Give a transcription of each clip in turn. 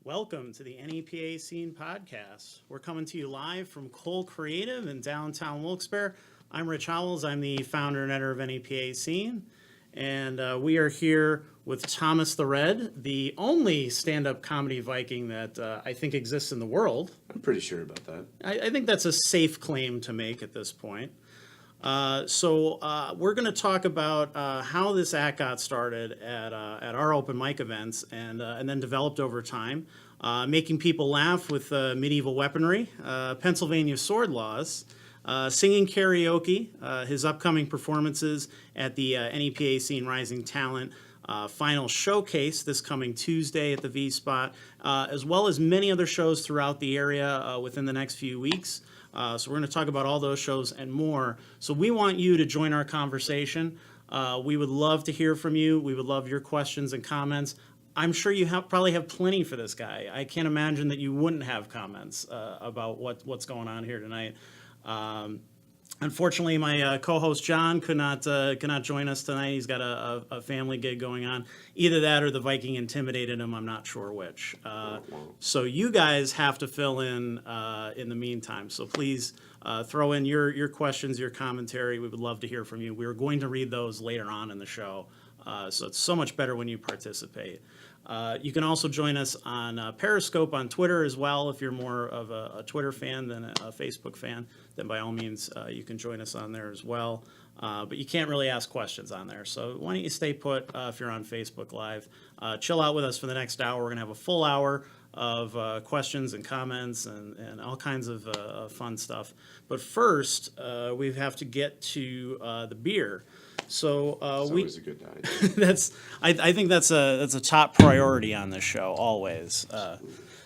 Welcome to the NEPA Scene Podcast. We're coming to you live from Cole Creative in downtown Wilkes-Barre. I'm Rich Howells. I'm the founder and editor of NEPA Scene. And we are here with Thomas the Red, the only stand-up comedy Viking that I think exists in the world. I'm pretty sure about that. I think that's a safe claim to make at this point. So we're going to talk about how this act got started at our open mic events and then developed over time, making people laugh with medieval weaponry, Pennsylvania sword laws, singing karaoke, his upcoming performances at the NEPA Scene Rising Talent final showcase this coming Tuesday at the V-Spot, as well as many other shows throughout the area within the next few weeks. So we're going to talk about all those shows and more. So we want you to join our conversation. We would love to hear from you. We would love your questions and comments. I'm sure you probably have plenty for this guy. I can't imagine that you wouldn't have comments about what's going on here tonight. Unfortunately, my co-host John could not join us tonight. He's got a family gig going on. Either that or the Viking intimidated him. I'm not sure which. So you guys have to fill in the meantime. So please throw in your questions, your commentary. We would love to hear from you. We are going to read those later on in the show. So it's so much better when you participate. You can also join us on Periscope on Twitter as well. If you're more of a Twitter fan than a Facebook fan, then by all means you can join us on there as well. But you can't really ask questions on there. So why don't you stay put if you're on Facebook Live. Chill out with us for the next hour. We're going to have a full hour of questions and comments and all kinds of fun stuff. But first, we have to get to the beer. So It's always a good night. I think that's a top priority on this show always,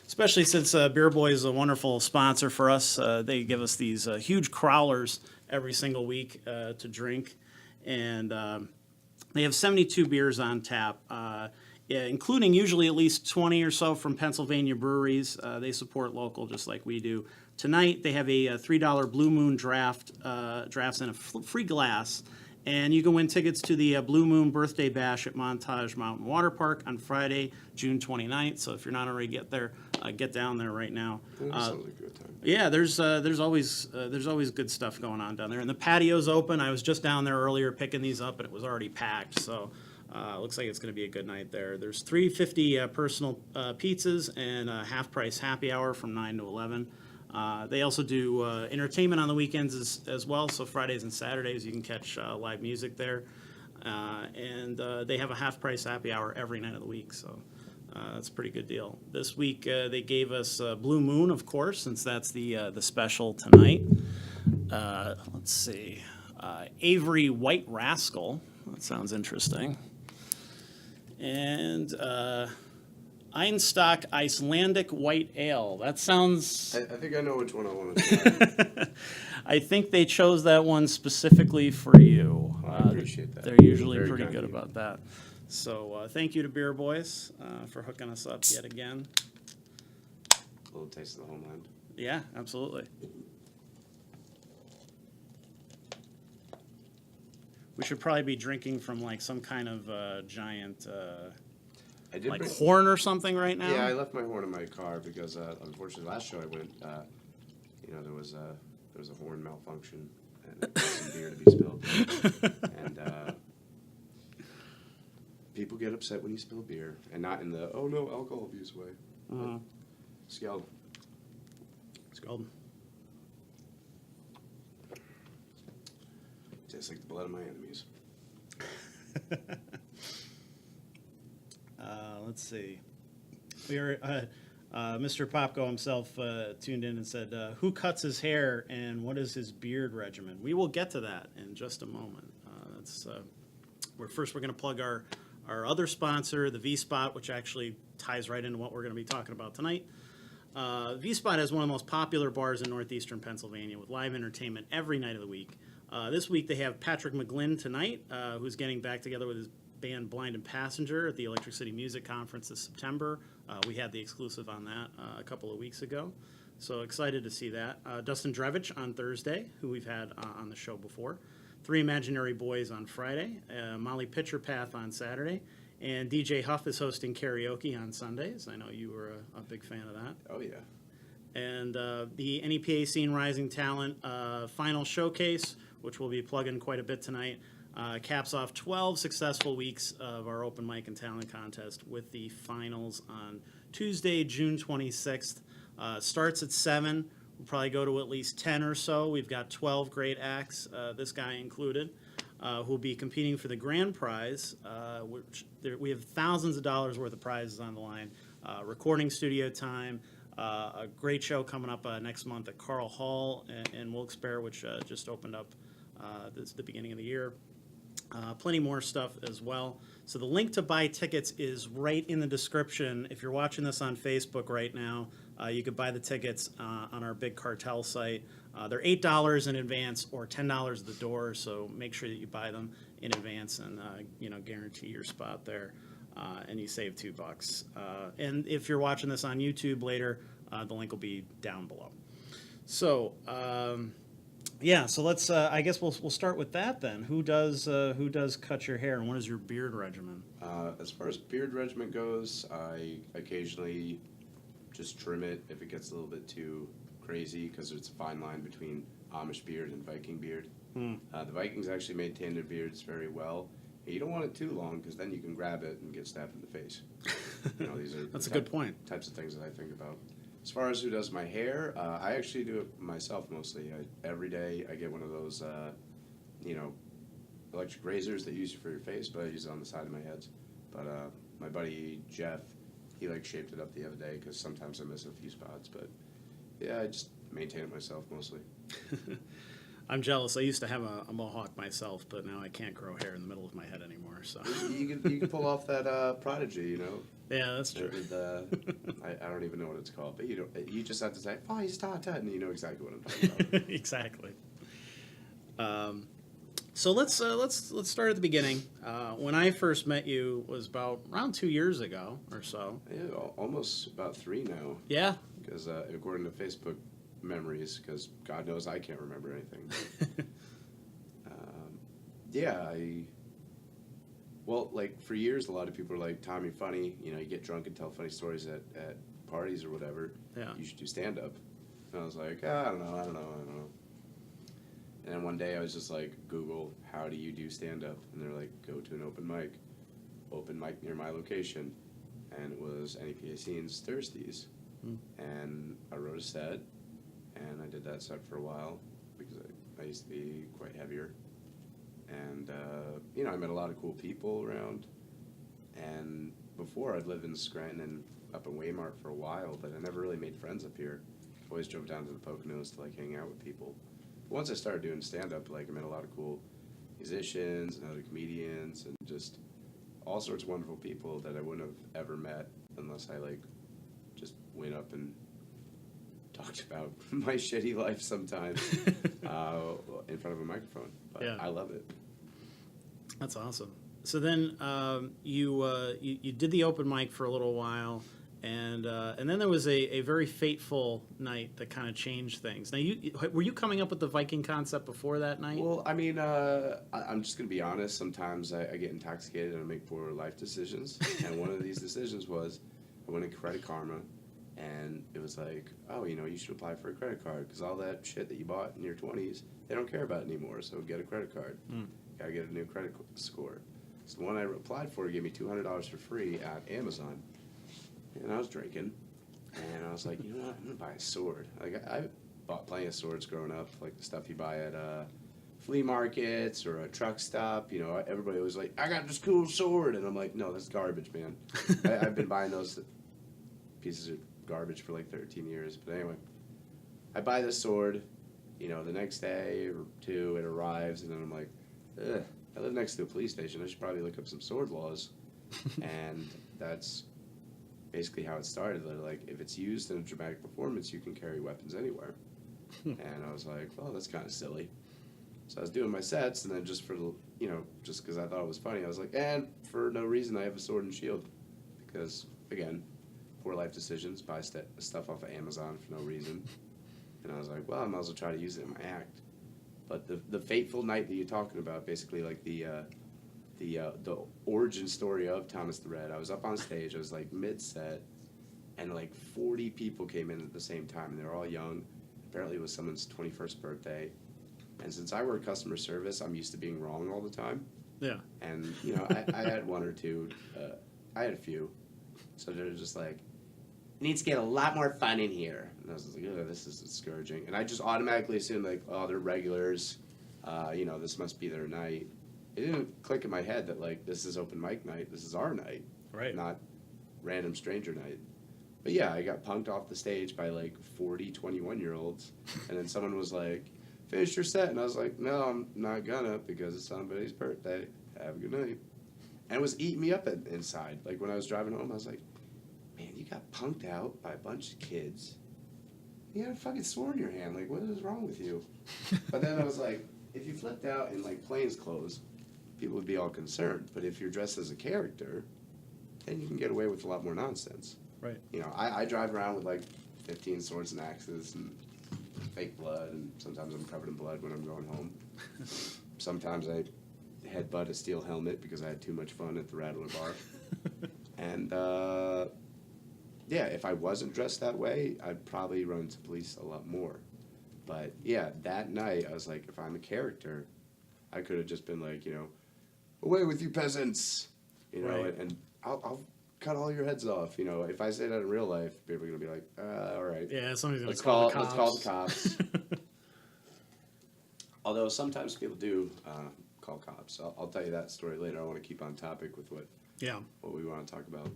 especially since Beer Boy is a wonderful sponsor for us. They give us these huge crowlers every single week to drink, and they have 72 beers on tap, including usually at least 20 or so from Pennsylvania breweries. They support local just like we do. Tonight they have a $3 Blue Moon drafts in a free glass. And you can win tickets to the Blue Moon Birthday Bash at Montage Mountain Water Park on Friday, June 29th. So if you're not already get down there right now. Sounds like a good time. Yeah, there's always good stuff going on down there. And the patio's open. I was just down there earlier picking these up, and it was already packed. So looks like it's going to be a good night there. There's $3.50 personal pizzas and a half-price happy hour from 9 to 11. They also do entertainment on the weekends as well, so Fridays and Saturdays you can catch live music there. And they have a half-price happy hour every night of the week, so that's a pretty good deal. This week they gave us Blue Moon, of course, since that's the special tonight. Let's see. Avery White Rascal. That sounds interesting. And Einstock Icelandic White Ale. That sounds... I think I know which one I want to try. I think they chose that one specifically for you. I appreciate that. They're usually Very pretty kind good of you. about that. So thank you to Beer Boys for hooking us up yet again. A little taste of the homeland. Yeah, absolutely. We should probably be drinking from like some kind of giant... I did like bring- horn or something right now? Yeah, I left my horn in my car because unfortunately last show I went, there was a horn malfunction and some beer to be spilled. And people get upset when you spill beer, and not in the oh no alcohol abuse way. Skeld. Scald. Tastes like the blood of my enemies. Let's see. We are, Mr. Popko himself tuned in and said, who cuts his hair and what is his beard regimen? We will get to that in just a moment. We're going to plug our other sponsor, the V-Spot, which actually ties right into what we're going to be talking about tonight. V-Spot is one of the most popular bars in northeastern Pennsylvania with live entertainment every night of the week. This week they have Patrick McGlynn tonight, who's getting back together with his band Blind and Passenger at the Electric City Music Conference this September. We had the exclusive on that a couple of weeks ago. So excited to see that. Dustin Drevich on Thursday, who we've had on the show before. Three Imaginary Boys on Friday. Molly Pitcherpath on Saturday. And DJ Huff is hosting karaoke on Sundays. I know you were a big fan of that. Oh, yeah. And the NEPA Scene Rising Talent final showcase, which we'll be plugging quite a bit tonight, caps off 12 successful weeks of our open mic and talent contest with the finals on Tuesday, June 26th. Starts at 7. We'll probably go to at least 10 or so. We've got 12 great acts, this guy included, who will be competing for the grand prize, we have thousands of dollars worth of prizes on the line. Recording studio time, a great show coming up next month at Carl Hall in Wilkes-Barre, which just opened up the beginning of the year. Plenty more stuff as well. So the link to buy tickets is right in the description. If you're watching this on Facebook right now, you could buy the tickets on our big cartel site. They're $8 in advance or $10 at the door, so make sure that you buy them in advance and guarantee your spot there, and you save $2. And if you're watching this on YouTube later, the link will be down below. So. So let's. I guess we'll start with that then. Who does cut your hair, and what is your beard regimen? As far as beard regimen goes, I occasionally just trim it if it gets a little bit too crazy, because it's a fine line between Amish beard and Viking beard. The Vikings actually maintain their beards very well. You don't want it too long, because then you can grab it and get stabbed in the face. These are That's a good point. Types of things that I think about. As far as who does my hair, I actually do it myself mostly. Every day I get one of those, electric razors that you use for your face, but I use it on the side of my head. But my buddy Jeff, he shaped it up the other day because sometimes I miss a few spots. But yeah, I just maintain it myself mostly. I'm jealous. I used to have a mohawk myself, but now I can't grow hair in the middle of my head anymore. So you can pull off that Prodigy, Yeah, that's true. I don't even know what it's called, but you just have to say, "Oh, you start that," and you know exactly what I'm talking about. Exactly. So let's start at the beginning. When I first met you was about around 2 years ago or so. Yeah, almost about 3 now. Yeah. Because according to Facebook memories, because God knows I can't remember anything. For years, a lot of people are like, "Tom, you're funny. You get drunk and tell funny stories at parties or whatever. Yeah. You should do stand-up." And I was like, I don't know. And then one day I was just like, Google, how do you do stand-up? And they're like, go to an open mic near my location. And it was NEPA Scene's Thursdays. And I wrote a set, and I did that set for a while because I used to be quite heavier. And, I met a lot of cool people around. And before, I'd lived in Scranton and up in Waymart for a while, but I never really made friends up here. Always drove down to the Poconos to, hang out with people. Once I started doing stand-up, I met a lot of cool musicians and other comedians and just all sorts of wonderful people that I wouldn't have ever met unless I, just went up and talked about my shitty life sometimes in front of a microphone. But yeah. I love it. That's awesome. So then you did the open mic for a little while, and then there was a very fateful night that kind of changed things. Now, were you coming up with the Viking concept before that night? Well, I'm just going to be honest. Sometimes I get intoxicated and I make poor life decisions. And one of these decisions was I went to Credit Karma, and it was like, oh, you should apply for a credit card because all that shit that you bought in your 20s, they don't care about it anymore, so get a credit card. Gotta get a new credit score. So the one I applied for gave me $200 for free at Amazon. And I was drinking, and I was like, you know what, I'm going to buy a sword. I bought plenty of swords growing up, the stuff you buy at flea markets or a truck stop. Everybody was like, I got this cool sword. And I'm like, no, that's garbage, man. I've been buying those pieces of garbage for 13 years. But anyway, I buy this sword, the next day or two it arrives, and then I'm like, ugh, I live next to a police station. I should probably look up some sword laws. And that's basically how it started. If it's used in a dramatic performance, you can carry weapons anywhere. And I was like, well, that's kind of silly. So I was doing my sets, and then just because I thought it was funny, I was like, and for no reason, I have a sword and shield. Because, again, poor life decisions, buy stuff off of Amazon for no reason. And I was like, well, I might as well try to use it in my act. But the fateful night that you're talking about, basically the origin story of Thomas the Red. I was up on stage. I was like mid-set, and like 40 people came in at the same time, and they were all young. Apparently, it was someone's 21st birthday. And since I work customer service, I'm used to being wrong all the time. Yeah. And I had one or two. I had a few. So they're just like, it needs to get a lot more fun in here. And I was like, oh, this is discouraging. And I just automatically assumed like, oh, they're regulars. This must be their night. It didn't click in my head that like this is open mic night. This is our night, Right. not random stranger night. But yeah, I got punked off the stage by like 40 21-year-olds, and then someone was like, "Finish your set," and I was like, "No, I'm not gonna because it's somebody's birthday. Have a good night." And it was eating me up inside. Like when I was driving home, I was like, "Man, you got punked out by a bunch of kids. You had a fucking sword in your hand. Like, what is wrong with you?" But then I was like, if you flipped out in like plain clothes, people would be all concerned. But if you're dressed as a character, then you can get away with a lot more nonsense. Right. I drive around with like 15 swords and axes and fake blood, and sometimes I'm covered in blood when I'm going home. Sometimes I headbutt a steel helmet because I had too much fun at the Rattler Bar. And if I wasn't dressed that way, I'd probably run to police a lot more. But yeah, that night I was like, if I'm a character, I could have just been like, away with you peasants, Right. and I'll cut all your heads off. If I say that in real life, people are gonna be like, all right. Yeah, somebody's gonna Let's call call the cops. the Although sometimes people do call cops. I'll tell you that story later. I want to keep on topic with what we want to talk about.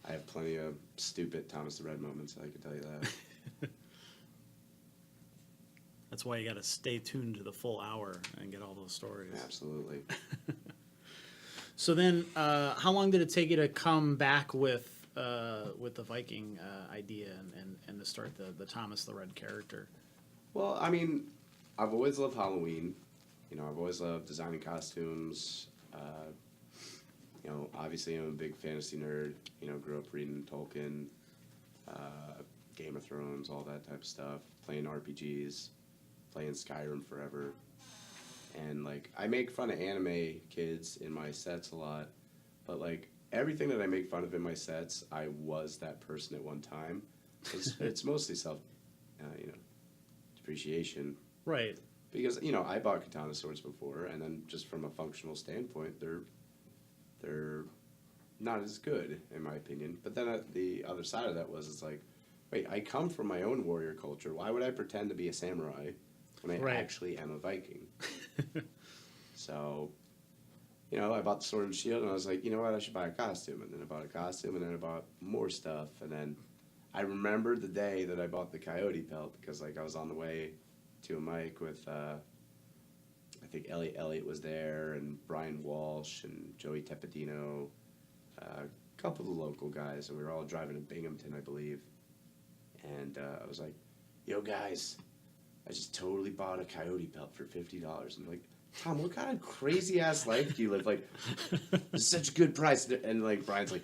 I have plenty of stupid Thomas the Red moments, I can tell you that. That's why you got to stay tuned to the full hour and get all those stories. Absolutely. So then, how long did it take you to come back with the Viking idea and to start the Thomas the Red character? Well, I mean, I've always loved Halloween. I've always loved designing costumes. Obviously I'm a big fantasy nerd. Grew up reading Tolkien, Game of Thrones, all that type of stuff. Playing RPGs, playing Skyrim forever. And, I make fun of anime kids in my sets a lot. But, everything that I make fun of in my sets, I was that person at one time. It's mostly depreciation. Right. Because, I bought katana swords before, and then just from a functional standpoint, they're not as good, in my opinion. But then the other side of that was, wait, I come from my own warrior culture. Why would I pretend to be a samurai when I actually am a Viking? So, I bought the sword and shield, and I was like, you know what, I should buy a costume. And then I bought a costume, and then I bought more stuff. And then I remember the day that I bought the coyote pelt, because, I was on the way to a mic with, I think Elliot was there, and Brian Walsh, and Joey Tepedino, a couple of the local guys, and we were all driving to Binghamton, I believe. And I was like, yo, guys, I just totally bought a coyote pelt for $50. And they're like, Tom, what kind of crazy-ass life do you live? It's such a good price. And, Brian's like,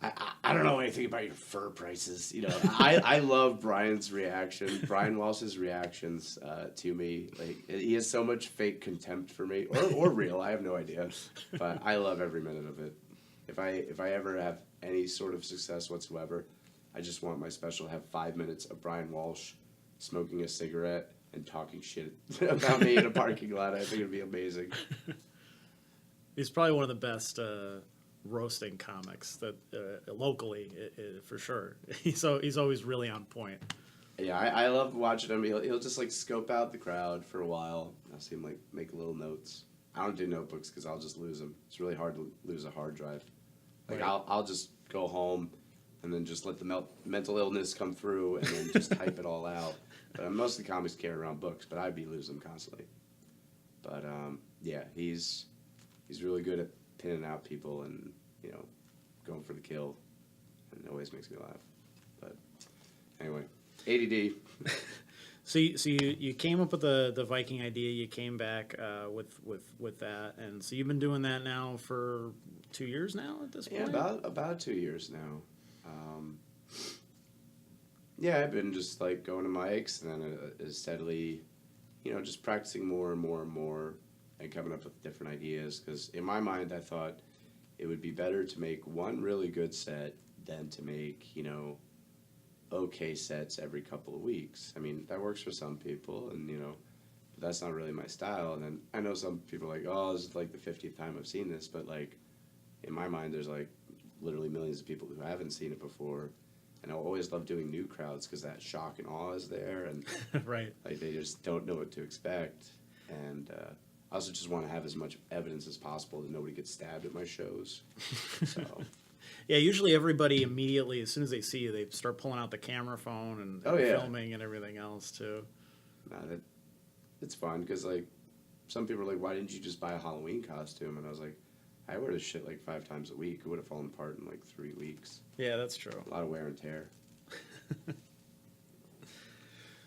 I don't know anything about your fur prices. I love Brian's reaction, Brian Walsh's reactions to me. He has so much fake contempt for me, or real, I have no idea. But I love every minute of it. If I ever have any sort of success whatsoever, I just want my special to have 5 minutes of Brian Walsh smoking a cigarette and talking shit about me in a parking lot. I think it'd be amazing. He's probably one of the best roasting comics that locally, for sure. He's always really on point. Yeah, I love watching him. He'll just scope out the crowd for a while. I'll see him make little notes. I don't do notebooks because I'll just lose them. It's really hard to lose a hard drive. Right. I'll just go home and then just let the mental illness come through and then just type it all out. But most of the comics carry around books, but I'd be losing them constantly. But yeah, he's really good at pinning out people and going for the kill, and it always makes me laugh. But anyway, ADD. So you came up with the Viking idea. You came back with that, and so you've been doing that now for 2 years now at this point. Yeah, about 2 years now. Yeah, I've been just going to mics and then steadily, just practicing more and more and more. and coming up with different ideas. Because in my mind, I thought it would be better to make one really good set than to make, okay sets every couple of weeks. I mean, that works for some people, and, but that's not really my style. And then I know some people are like, oh, this is like the 50th time I've seen this, but like, in my mind, there's like literally millions of people who haven't seen it before. And I always love doing new crowds because that shock and awe is there, and right. like they just don't know what to expect. And I also just want to have as much evidence as possible that nobody gets stabbed at my shows. So yeah, usually everybody immediately, as soon as they see you, they start pulling out the camera phone and filming and everything else too. It's fun because like some people are like, why didn't you just buy a Halloween costume? And I was like, I wear this shit like 5 times a week. It would have fallen apart in like 3 weeks. Yeah, that's true. A lot of wear and tear.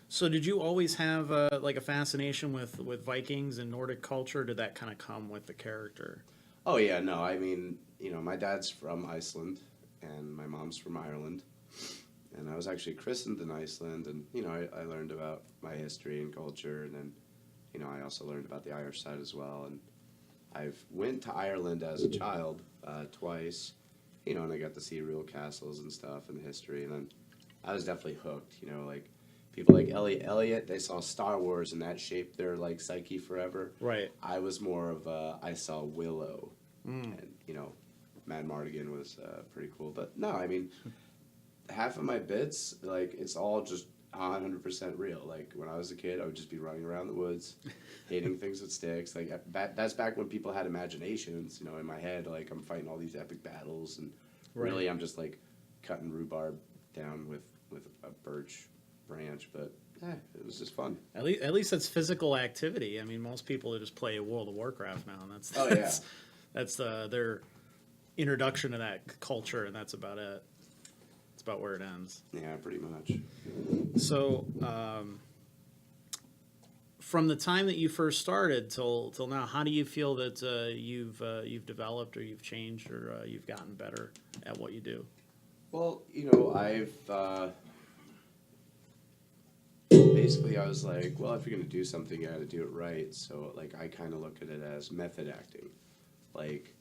So did you always have like a fascination with Vikings and Nordic culture? Did that kind of come with the character? Oh yeah, no, I mean, my dad's from Iceland and my mom's from Ireland. And I was actually christened in Iceland, and, I learned about my history and culture, and then, I also learned about the Irish side as well. And I've went to Ireland as a child twice, and I got to see real castles and stuff and history, and then I was definitely hooked, like people like Elliot, they saw Star Wars and that shaped their like psyche forever. Right. I was more of I saw Willow, and Mad Mardigan was pretty cool. But no, I mean, half of my bits, like it's all just 100% real. Like when I was a kid, I would just be running around the woods, hitting things with sticks. Like that's back when people had imaginations. In my head, like I'm fighting all these epic battles, and really I'm just like cutting rhubarb down with a birch branch. But it was just fun. At least that's physical activity. I mean, most people just play World of Warcraft now, and that's their introduction to that culture, and that's about it. It's about where it ends. Yeah, pretty much. So, from the time that you first started till now, how do you feel that you've developed, or you've changed, or you've gotten better at what you do? Well, I've basically I was like, well, if you're gonna do something, you got to do it right. So like I kind of look at it as method acting. Like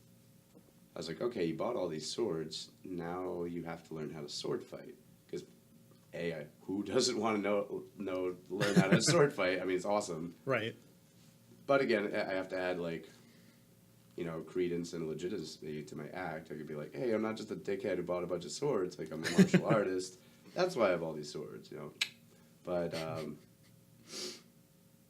I was like, okay, you bought all these swords, now you have to learn how to sword fight. Because who doesn't want to learn how to sword fight? I mean, it's awesome. Right. But again, I have to add like, credence and legitimacy to my act. I could be like, hey, I'm not just a dickhead who bought a bunch of swords. Like I'm a martial artist. That's why I have all these swords. But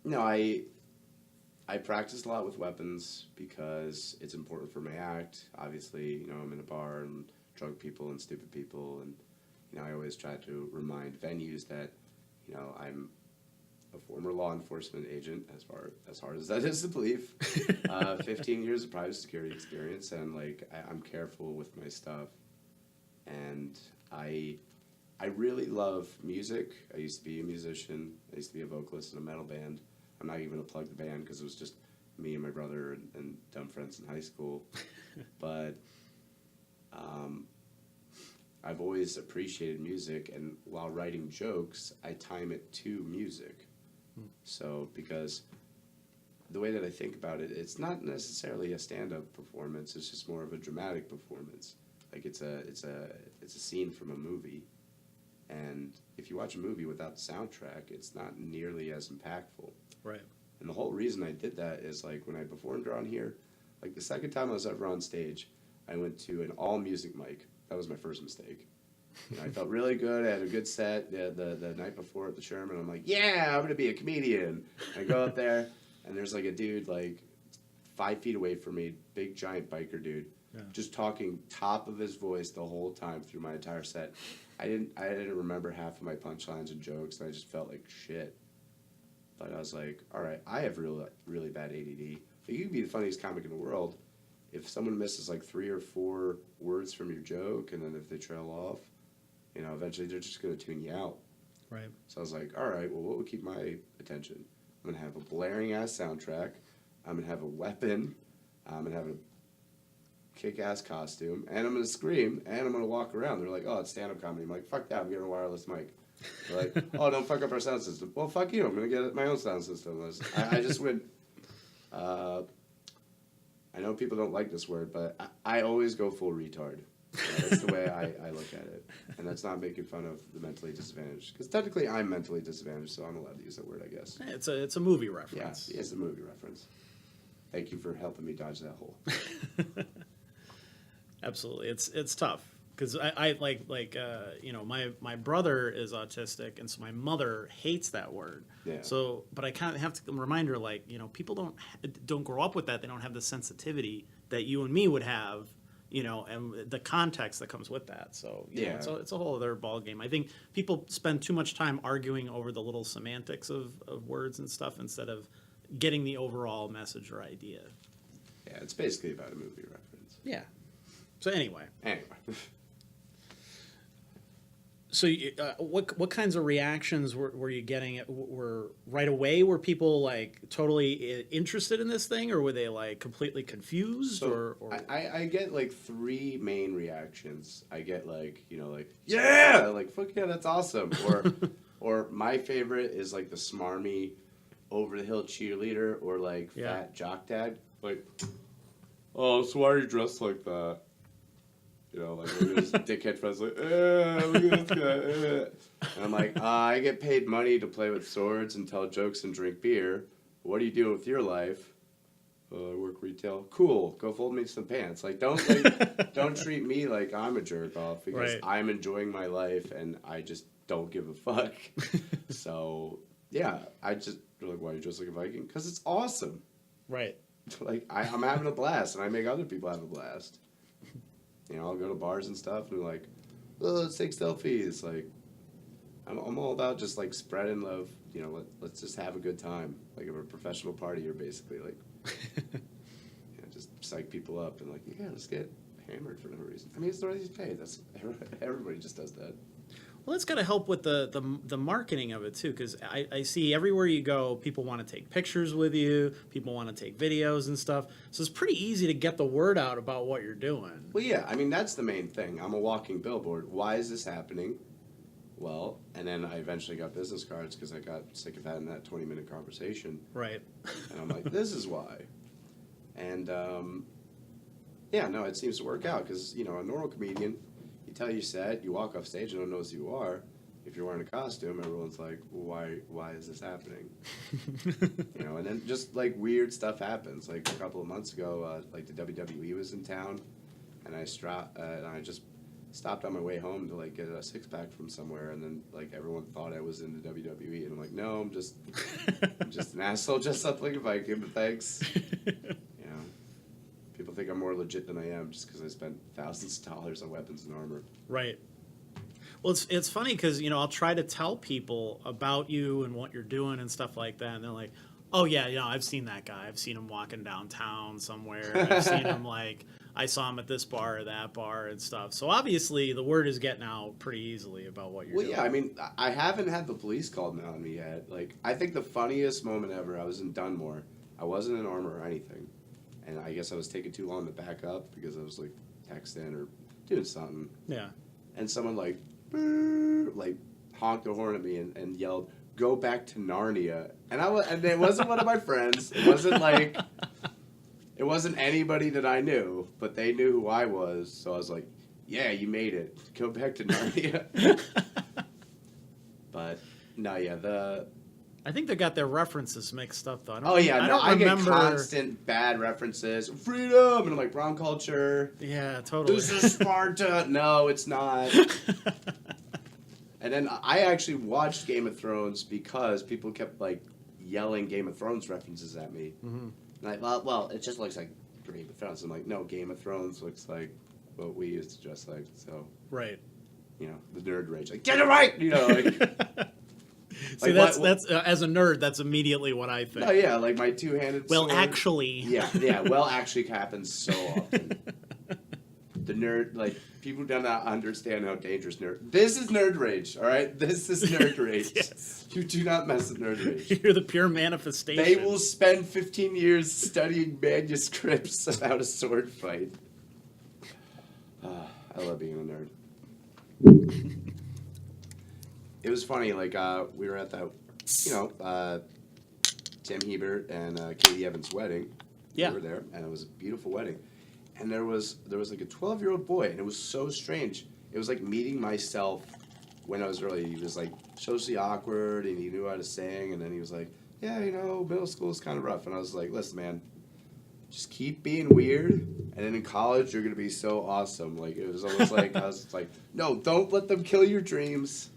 no, I practice a lot with weapons because it's important for my act. Obviously, I'm in a bar and drunk people and stupid people, and I always try to remind venues that I'm a former law enforcement agent, as hard as that is to believe. 15 years of private security experience, and like I'm careful with my stuff, and I really love music. I used to be a musician. I used to be a vocalist in a metal band. I'm not even going to plug the band because it was just me and my brother and dumb friends in high school. But I've always appreciated music, and while writing jokes, I time it to music. So because the way that I think about it, it's not necessarily a stand-up performance. It's just more of a dramatic performance. Like it's a scene from a movie. And if you watch a movie without the soundtrack, it's not nearly as impactful. Right. And the whole reason I did that is like when I performed around here, like the second time I was ever on stage, I went to an all music mic. That was my first mistake. I felt really good. I had a good set the night before at the Sherman. I'm like, yeah, I'm going to be a comedian. I go up there, and there's like a dude like 5 feet away from me, big giant biker dude, just talking top of his voice the whole time through my entire set. I didn't remember half of my punchlines and jokes, and I just felt like shit. But I was like, all right, I have really bad ADD. But you can be the funniest comic in the world. If someone misses like 3 or 4 words from your joke, and then if they trail off, eventually they're just going to tune you out. Right. So I was like, all right, well, what would keep my attention? I'm going to have a blaring-ass soundtrack. I'm going to have a weapon. I'm going to have a kick-ass costume. And I'm going to scream, and I'm going to walk around. They're like, oh, it's stand-up comedy. I'm like, fuck that. I'm getting a wireless mic. They're like, oh, don't fuck up our sound system. Well, fuck you. I'm going to get my own sound system. I just went I know people don't like this word, but I always go full retard. That's the way I look at it. And that's not making fun of the mentally disadvantaged. Because technically I'm mentally disadvantaged, so I'm allowed to use that word, I guess. It's a movie reference. Yeah, it's a movie reference. Thank you for helping me dodge that hole. Absolutely. It's tough. Because I my brother is autistic, and so my mother hates that word. Yeah. So, but I kind of have to remind her, people don't grow up with that. They don't have the sensitivity that you and me would have, and the context that comes with that. So, it's a whole other ball game. I think people spend too much time arguing over the little semantics of words and stuff instead of getting the overall message or idea. Yeah, it's basically about a movie reference. Yeah. So anyway. So, what kinds of reactions were you getting? Were right away? Were people totally interested in this thing, or were they completely confused? So I get 3 main reactions. I get yeah, fuck yeah, that's awesome. Or my favorite is the smarmy, over the hill cheerleader, or fat jock dad. Oh, so why are you dressed like that? Look at this dickhead friend's look at this guy. And I'm I get paid money to play with swords and tell jokes and drink beer. What do you do with your life? I work retail. Cool. Go fold me some pants. Don't treat me like I'm a jerk off because I'm enjoying my life and I just don't give a fuck. So, yeah, they're why are you dressed like a Viking? Because it's awesome. Right. I'm having a blast and I make other people have a blast. I'll go to bars and stuff, and they're let's take selfies. I'm all about just, spreading love. Let's just have a good time. Like, if we're a professional partier, basically. Just psych people up, and, let's get hammered for no reason. I mean, it's the way he's paid. Everybody just does that. Well, that's got to help with the marketing of it, too, because I see everywhere you go, people want to take pictures with you, people want to take videos and stuff, so it's pretty easy to get the word out about what you're doing. Well, yeah, I mean, that's the main thing. I'm a walking billboard. Why is this happening? Well, and then I eventually got business cards because I got sick of having that 20-minute conversation. Right. And I'm this is why. And, it seems to work out because, a normal comedian, tell your set, you walk off stage, no one knows who you are. If you're wearing a costume, everyone's why is this happening? And then just weird stuff happens. A couple of months ago, the WWE was in town, and I just stopped on my way home to get a 6-pack from somewhere, and then everyone thought I was in the WWE, and I'm no, I'm just an asshole dressed up like a Viking, but thanks. People think I'm more legit than I am just because I spent thousands of dollars on weapons and armor. Right. Well, it's funny because, I'll try to tell people about you and what you're doing and stuff like that, and they're like, oh, yeah, I've seen that guy. I've seen him walking downtown somewhere. I've seen him, I saw him at this bar or that bar and stuff. So, obviously, the word is getting out pretty easily about what you're doing. Well, yeah, I mean, I haven't had the police called on me yet. I think the funniest moment ever, I was in Dunmore. I wasn't in armor or anything. And I guess I was taking too long to back up because I was texting or doing something. Yeah. And someone honked the horn at me and yelled, "Go back to Narnia." And it wasn't one of my friends. It wasn't it wasn't anybody that I knew, but they knew who I was. So I was like, "Yeah, you made it. Go back to Narnia." But no, yeah, I think they got their references mixed up, though. I get constant bad references. Freedom! And I'm wrong culture. Yeah, totally. This is Sparta. No, it's not. And then I actually watched Game of Thrones because people kept, yelling Game of Thrones references at me. Mm-hmm. And well, it just looks like Game of Thrones. I'm no, Game of Thrones looks like what we used to dress like, so. Right. The nerd rage. Get it right! See, that's as a nerd, that's immediately what I think. Oh yeah, my two-handed sword. Actually. Yeah. Well, actually happens so often. The nerd, people do not understand how dangerous nerd. This is nerd rage, all right? This is nerd rage. Yes. You do not mess with nerd rage. You're the pure manifestation. They will spend 15 years studying manuscripts about a sword fight. I love being a nerd. It was funny, we were at that, Tim Hebert and Katie Evans' wedding, Yeah. We were there, and it was a beautiful wedding. And there was like a 12-year-old boy, and it was so strange. It was like meeting myself when I was early. He was like socially awkward, and he knew how to sing, and then he was like, yeah, middle school is kind of rough. And I was like, listen, man, just keep being weird, and then in college you're gonna be so awesome. Like, it was almost like I was like, no, don't let them kill your dreams.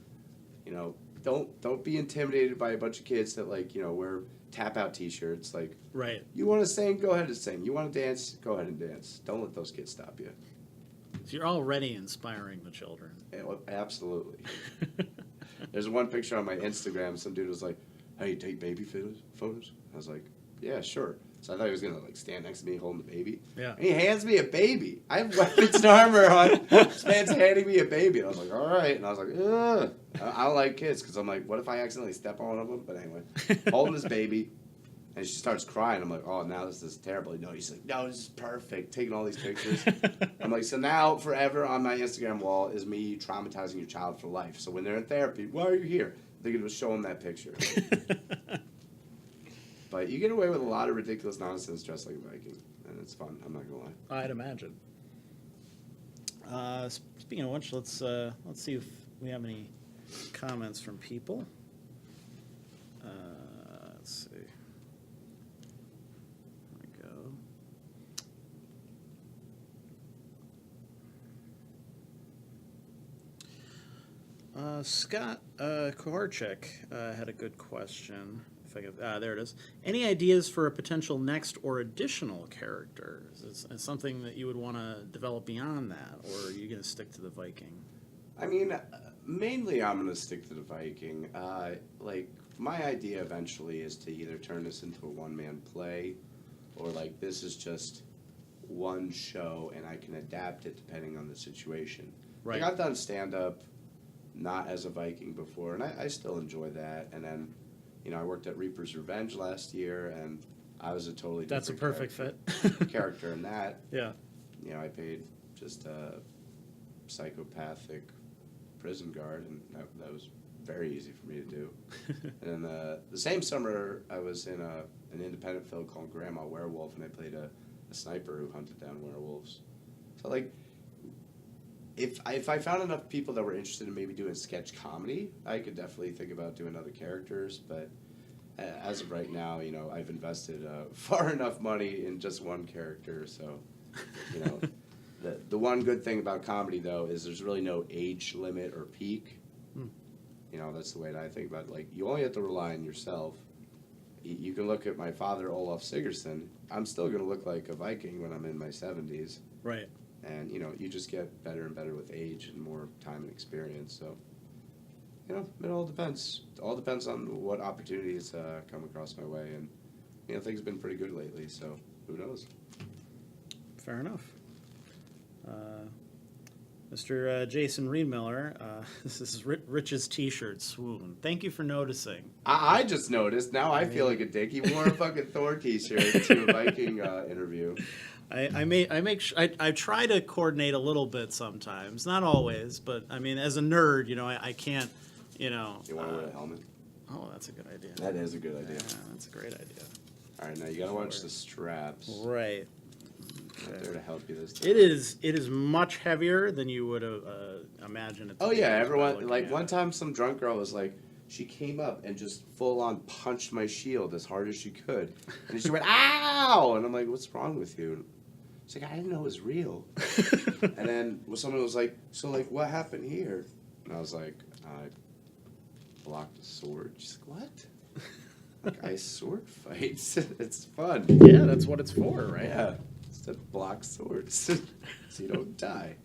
Don't be intimidated by a bunch of kids that wear tap out T-shirts. Like, Right. you want to sing, go ahead and sing. You want to dance, go ahead and dance. Don't let those kids stop you. So you're already inspiring the children. Yeah, well, absolutely. There's one picture on my Instagram. Some dude was like, "Hey, you take baby photos?" I was like, "Yeah, sure." So I thought he was gonna stand next to me holding the baby. Yeah. And he hands me a baby. I have weapons and armor on. This man's handing me a baby. And I was like, all right. And I was like, ugh. I don't like kids because I'm like, what if I accidentally step on one of them? But anyway, holding his baby. And she starts crying. I'm like, oh, now this is terrible. No, he's like, no, this is perfect. Taking all these pictures. I'm like, so now forever on my Instagram wall is me traumatizing your child for life. So when they're in therapy, why are you here? They're going to show them that picture. But you get away with a lot of ridiculous nonsense dressed like a Viking, and it's fun. I'm not gonna lie. I'd imagine. Speaking of which, let's see if we have any comments from people. Let's see. There we go. Scott Koharchik had a good question. If I could, there it is. Any ideas for a potential next or additional character? Is it something that you would want to develop beyond that, or are you going to stick to the Viking? I mean, mainly I'm gonna stick to the Viking. My idea eventually is to either turn this into a one-man play, or this is just one show and I can adapt it depending on the situation. Right. I've done stand-up not as a Viking before, and I still enjoy that. And then, I worked at Reaper's Revenge last year, and I was a totally different That's a perfect fit. character in that. Yeah. I played just a psychopathic prison guard, and that was very easy for me to do. And then the same summer, I was in an independent film called Grandma Werewolf, and I played a sniper who hunted down werewolves. So, if I found enough people that were interested in maybe doing sketch comedy, I could definitely think about doing other characters. But as of right now, I've invested far enough money in just one character. So, the one good thing about comedy, though, is there's really no age limit or peak. That's the way that I think about it. You only have to rely on yourself. You can look at my father, Olaf Sigurdsson. I'm still going to look like a Viking when I'm in my 70s. Right. And, you just get better and better with age and more time and experience. So, it all depends. It all depends on what opportunities come across my way. And, things have been pretty good lately, so who knows? Fair enough. Mr. Jason Reedmiller, this is Rich's T-shirt, swoon. Thank you for noticing. I just noticed. Now I feel like a dick. He wore a fucking Thor T-shirt to a Viking interview. I try to coordinate a little bit sometimes, not always, but I mean, as a nerd, I can't, You want to wear a helmet? Oh, that's a good idea. That is a good idea. Yeah, that's a great idea. All right, now you gotta watch the straps. Right. I'm there to help you this time. It is much heavier than you would have imagined it to Oh be yeah, by everyone looking like at one it. time some drunk girl was like, she came up and just full on punched my shield as hard as she could, and she went ow, and I'm like, what's wrong with you? She's like, I didn't know it was real. And then someone was like, so what happened here? And I was like, I blocked a sword. She's like, what? I sword fights. It's fun. Yeah, that's what it's for, right? Yeah, it's to block swords so you don't die.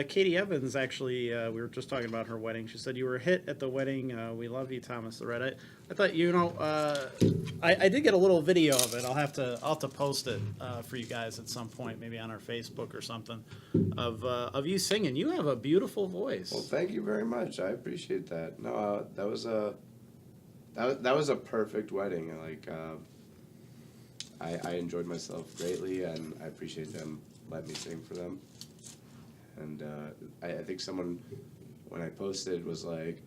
Katie Evans, actually, we were just talking about her wedding. She said, you were a hit at the wedding. We love you, Thomas the Red. I thought, I did get a little video of it. I'll have to post it for you guys at some point, maybe on our Facebook or something, of you singing. You have a beautiful voice. Well, thank you very much. I appreciate that. No, that was a perfect wedding. I enjoyed myself greatly, and I appreciate them letting me sing for them. And I think someone, when I posted, was like,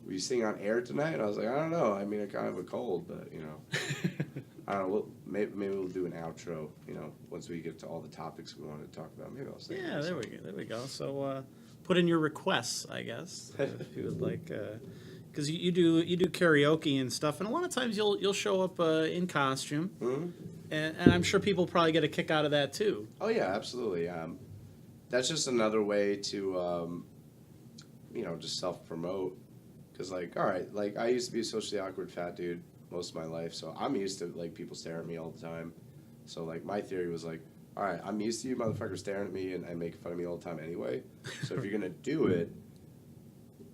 will you sing on air tonight? And I was like, I don't know. I mean, I kind of have a cold, but, I don't know. Maybe we'll do an outro. You know, once we get to all the topics we want to talk about. Maybe I'll say. Yeah, there we go. So put in your requests, I guess, if you would like, because you do karaoke and stuff, and a lot of times you'll show up in costume, Mm-hmm. and I'm sure people probably get a kick out of that too. Oh yeah, absolutely. That's just another way to, just self-promote. Because like, all right, like I used to be a socially awkward fat dude most of my life, so I'm used to like people staring at me all the time. So like my theory was like, all right, I'm used to you motherfuckers staring at me and making fun of me all the time anyway. So if you're gonna do it,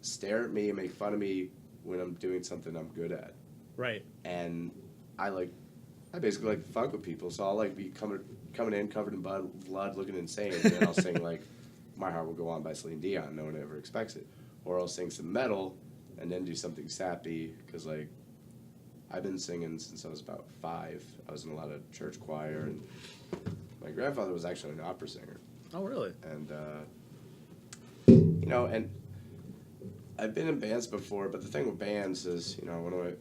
stare at me and make fun of me when I'm doing something I'm good at. Right. And I basically like to fuck with people, so I'll like be coming in covered in blood, looking insane, and then I'll sing like "My Heart Will Go On" by Celine Dion. No one ever expects it. Or I'll sing some metal and then do something sappy because like I've been singing since I was about 5. I was in a lot of church choir, and my grandfather was actually an opera singer. Oh, really? And and I've been in bands before, but the thing with bands is, when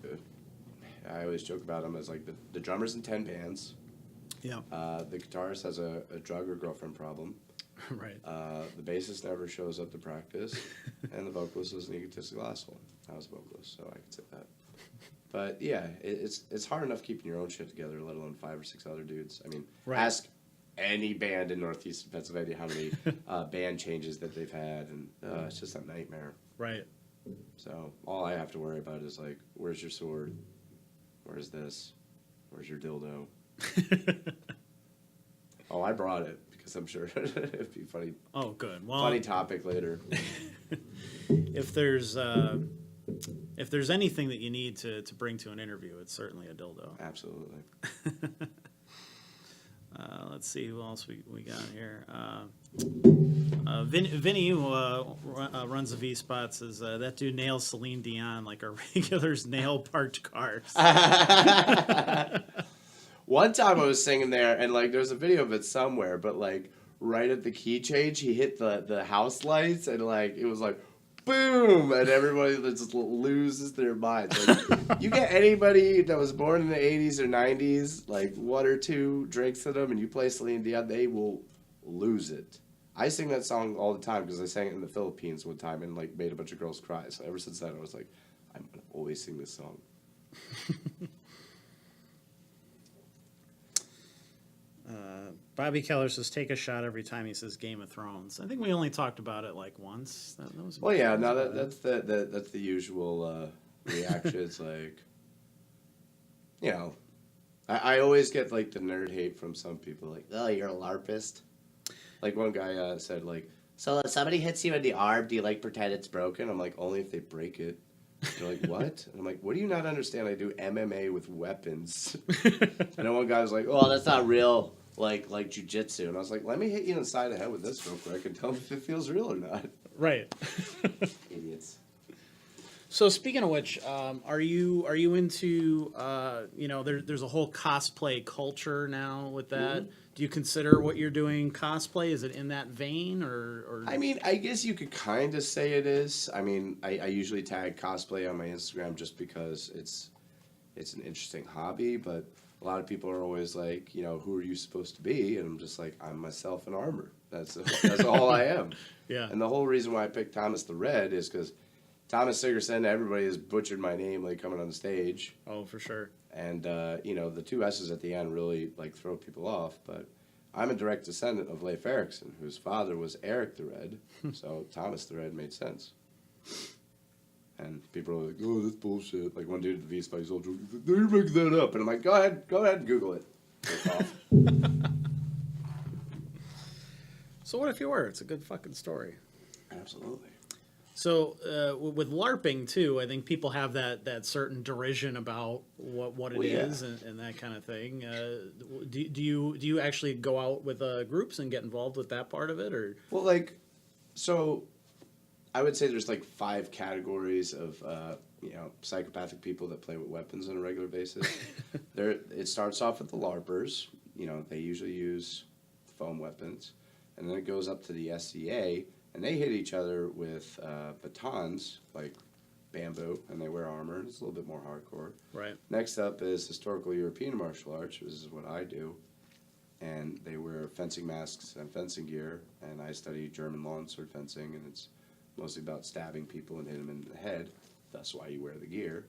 I always joke about them as like the drummer's in 10 bands. Yeah. The guitarist has a drug or girlfriend problem. Right. The bassist never shows up to practice, and the vocalist is an egotistical asshole. I was a vocalist, so I can say that. But yeah, it's hard enough keeping your own shit together, let alone 5 or 6 other dudes. I mean, Right. ask any band in Northeastern Pennsylvania how many band changes that they've had, and it's just a nightmare. Right. So all I have to worry about is like, where's your sword? Where's this? Where's your dildo? Oh, I brought it because I'm sure it'd be funny. Oh, good. Well, Funny topic later. if there's anything that you need to bring to an interview, it's certainly a dildo. Absolutely. Let's see who else we got here. Vinny, who runs the V Spots, says that dude nails Celine Dion like a regular's nail parked cars. One time I was singing there, and like there's a video of it somewhere, but like right at the key change, he hit the house lights, and like it was like boom, and everybody just loses their minds. Like, you get anybody that was born in the 80s or 90s, like 1 or 2 drinks to them, and you play Celine Dion, they will lose it. I sing that song all the time because I sang it in the Philippines one time and like made a bunch of girls cry. So ever since then, I was like, I'm gonna always sing this song. Bobby Keller says, take a shot every time he says Game of Thrones. I think we only talked about it like once. That was Well, yeah, no, that's the usual reaction. It's like, I always get like the nerd hate from some people, like, oh, you're a LARPist. Like one guy said, like, so if somebody hits you in the arm, do you like pretend it's broken? I'm like, only if they break it. They're like, what? And I'm like, what do you not understand? I do MMA with weapons. And then one guy was like, oh, that's not real. Like jujitsu, and I was like, let me hit you inside the head with this real quick and tell me if it feels real or not. Right. Idiots. So speaking of which, are you into there's a whole cosplay culture now with that? Mm-hmm. Do you consider what you're doing cosplay? Is it in that vein or? I mean, I guess you could kind of say it is. I mean, I usually tag cosplay on my Instagram just because it's an interesting hobby, but a lot of people are always like, who are you supposed to be? And I'm just like, I'm myself in armor. That's all I am. Yeah. And the whole reason why I picked Thomas the Red is because Thomas Sigerson, everybody has butchered my name like coming on the stage. Oh, for sure. And, the 2 S's at the end really like throw people off. But I'm a direct descendant of Leif Erikson, whose father was Eric the Red. So Thomas the Red made sense. And people are like, oh, that's bullshit. Like one dude at the V-Spot, he's all drunk. He's like, no, you're making that up. And I'm like, go ahead and Google it. So what if you were? It's a good fucking story. Absolutely. So with LARPing too, I think people have that certain derision about what it is and that kind of thing. Do you actually go out with groups and get involved with that part of it, or? Well, so I would say there's 5 categories of psychopathic people that play with weapons on a regular basis. It starts off with the LARPers. They usually use foam weapons, and then it goes up to the SCA. And they hit each other with batons, like bamboo, and they wear armor, and it's a little bit more hardcore. Right. Next up is historical European martial arts, which is what I do. And they wear fencing masks and fencing gear, and I study German law and sword fencing, and it's mostly about stabbing people and hitting them in the head. That's why you wear the gear.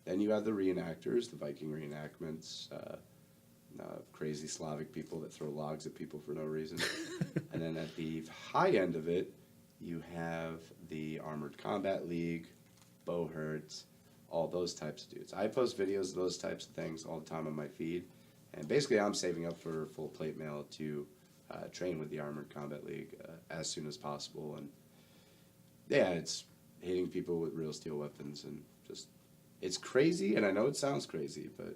Then you have the reenactors, the Viking reenactments, crazy Slavic people that throw logs at people for no reason. And then at the high end of it, you have the Armored Combat League, Bowherds, all those types of dudes. I post videos of those types of things all the time on my feed. And basically, I'm saving up for full plate mail to train with the Armored Combat League as soon as possible. And yeah, it's hitting people with real steel weapons, and just, it's crazy. And I know it sounds crazy, but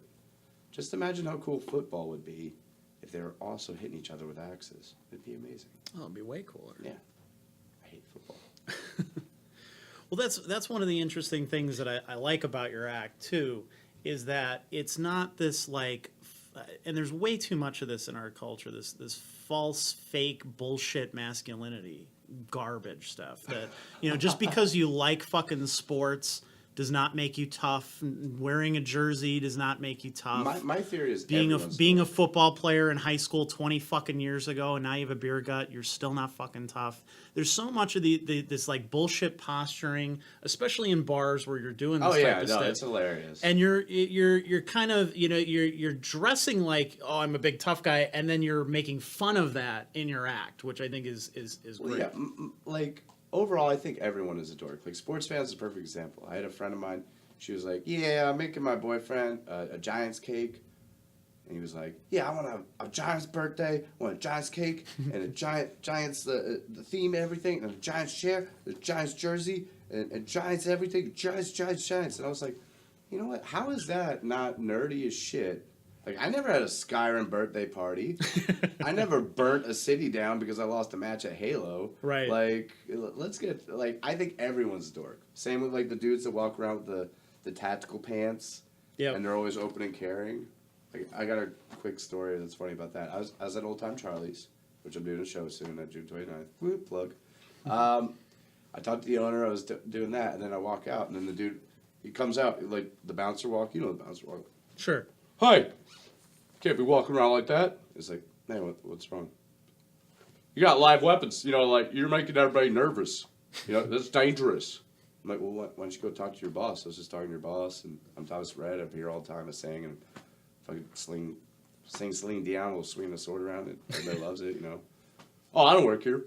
just imagine how cool football would be if they were also hitting each other with axes. It'd be amazing. Oh, it'd be way cooler. Yeah, I hate football. Well, that's one of the interesting things that I like about your act too, is that it's not this like. And there's way too much of this in our culture, this false, fake, bullshit masculinity, garbage stuff that, just because you like fucking sports does not make you tough. Wearing a jersey does not make you tough. My theory is being a football player in high school 20 fucking years ago, and now you have a beer gut, you're still not fucking tough. There's so much of this like bullshit posturing, especially in bars where you're doing this type of stuff. It's hilarious. And you're kind of you're dressing like, oh, I'm a big tough guy, and then you're making fun of that in your act, which I think is great. Yeah, like. Overall, I think everyone is a dork. Like, sports fans is a perfect example. I had a friend of mine. She was like, yeah, I'm making my boyfriend a Giants cake. And he was like, yeah, I want a Giants birthday. I want a Giants cake and a Giants, the theme, everything, and a Giants chair, a Giants jersey, and Giants everything, Giants. And I was like, you know what? How is that not nerdy as shit? Like, I never had a Skyrim birthday party. I never burnt a city down because I lost a match at Halo. Right. Like, let's get, like, I think everyone's a dork. Same with, like, the dudes that walk around with the tactical pants. Yeah. And they're always open and carrying. Like, I got a quick story that's funny about that. I was at Old Time Charlie's, which I'm doing a show soon at June 29th. Whoop, plug. I talked to the owner. I was doing that, and then I walk out, and then the dude, he comes out, like, the bouncer walk. You know the bouncer walk. Sure. Hi. Can't be walking around like that. It's like, hey, what's wrong? You got live weapons. Like, you're making everybody nervous. That's dangerous. I'm like, well, why don't you go talk to your boss? I was just talking to your boss, and I'm Thomas Red. I'm here all the time. I sing, and fucking sing Celine Dion will swing the sword around it. Everybody loves it, Oh, I don't work here.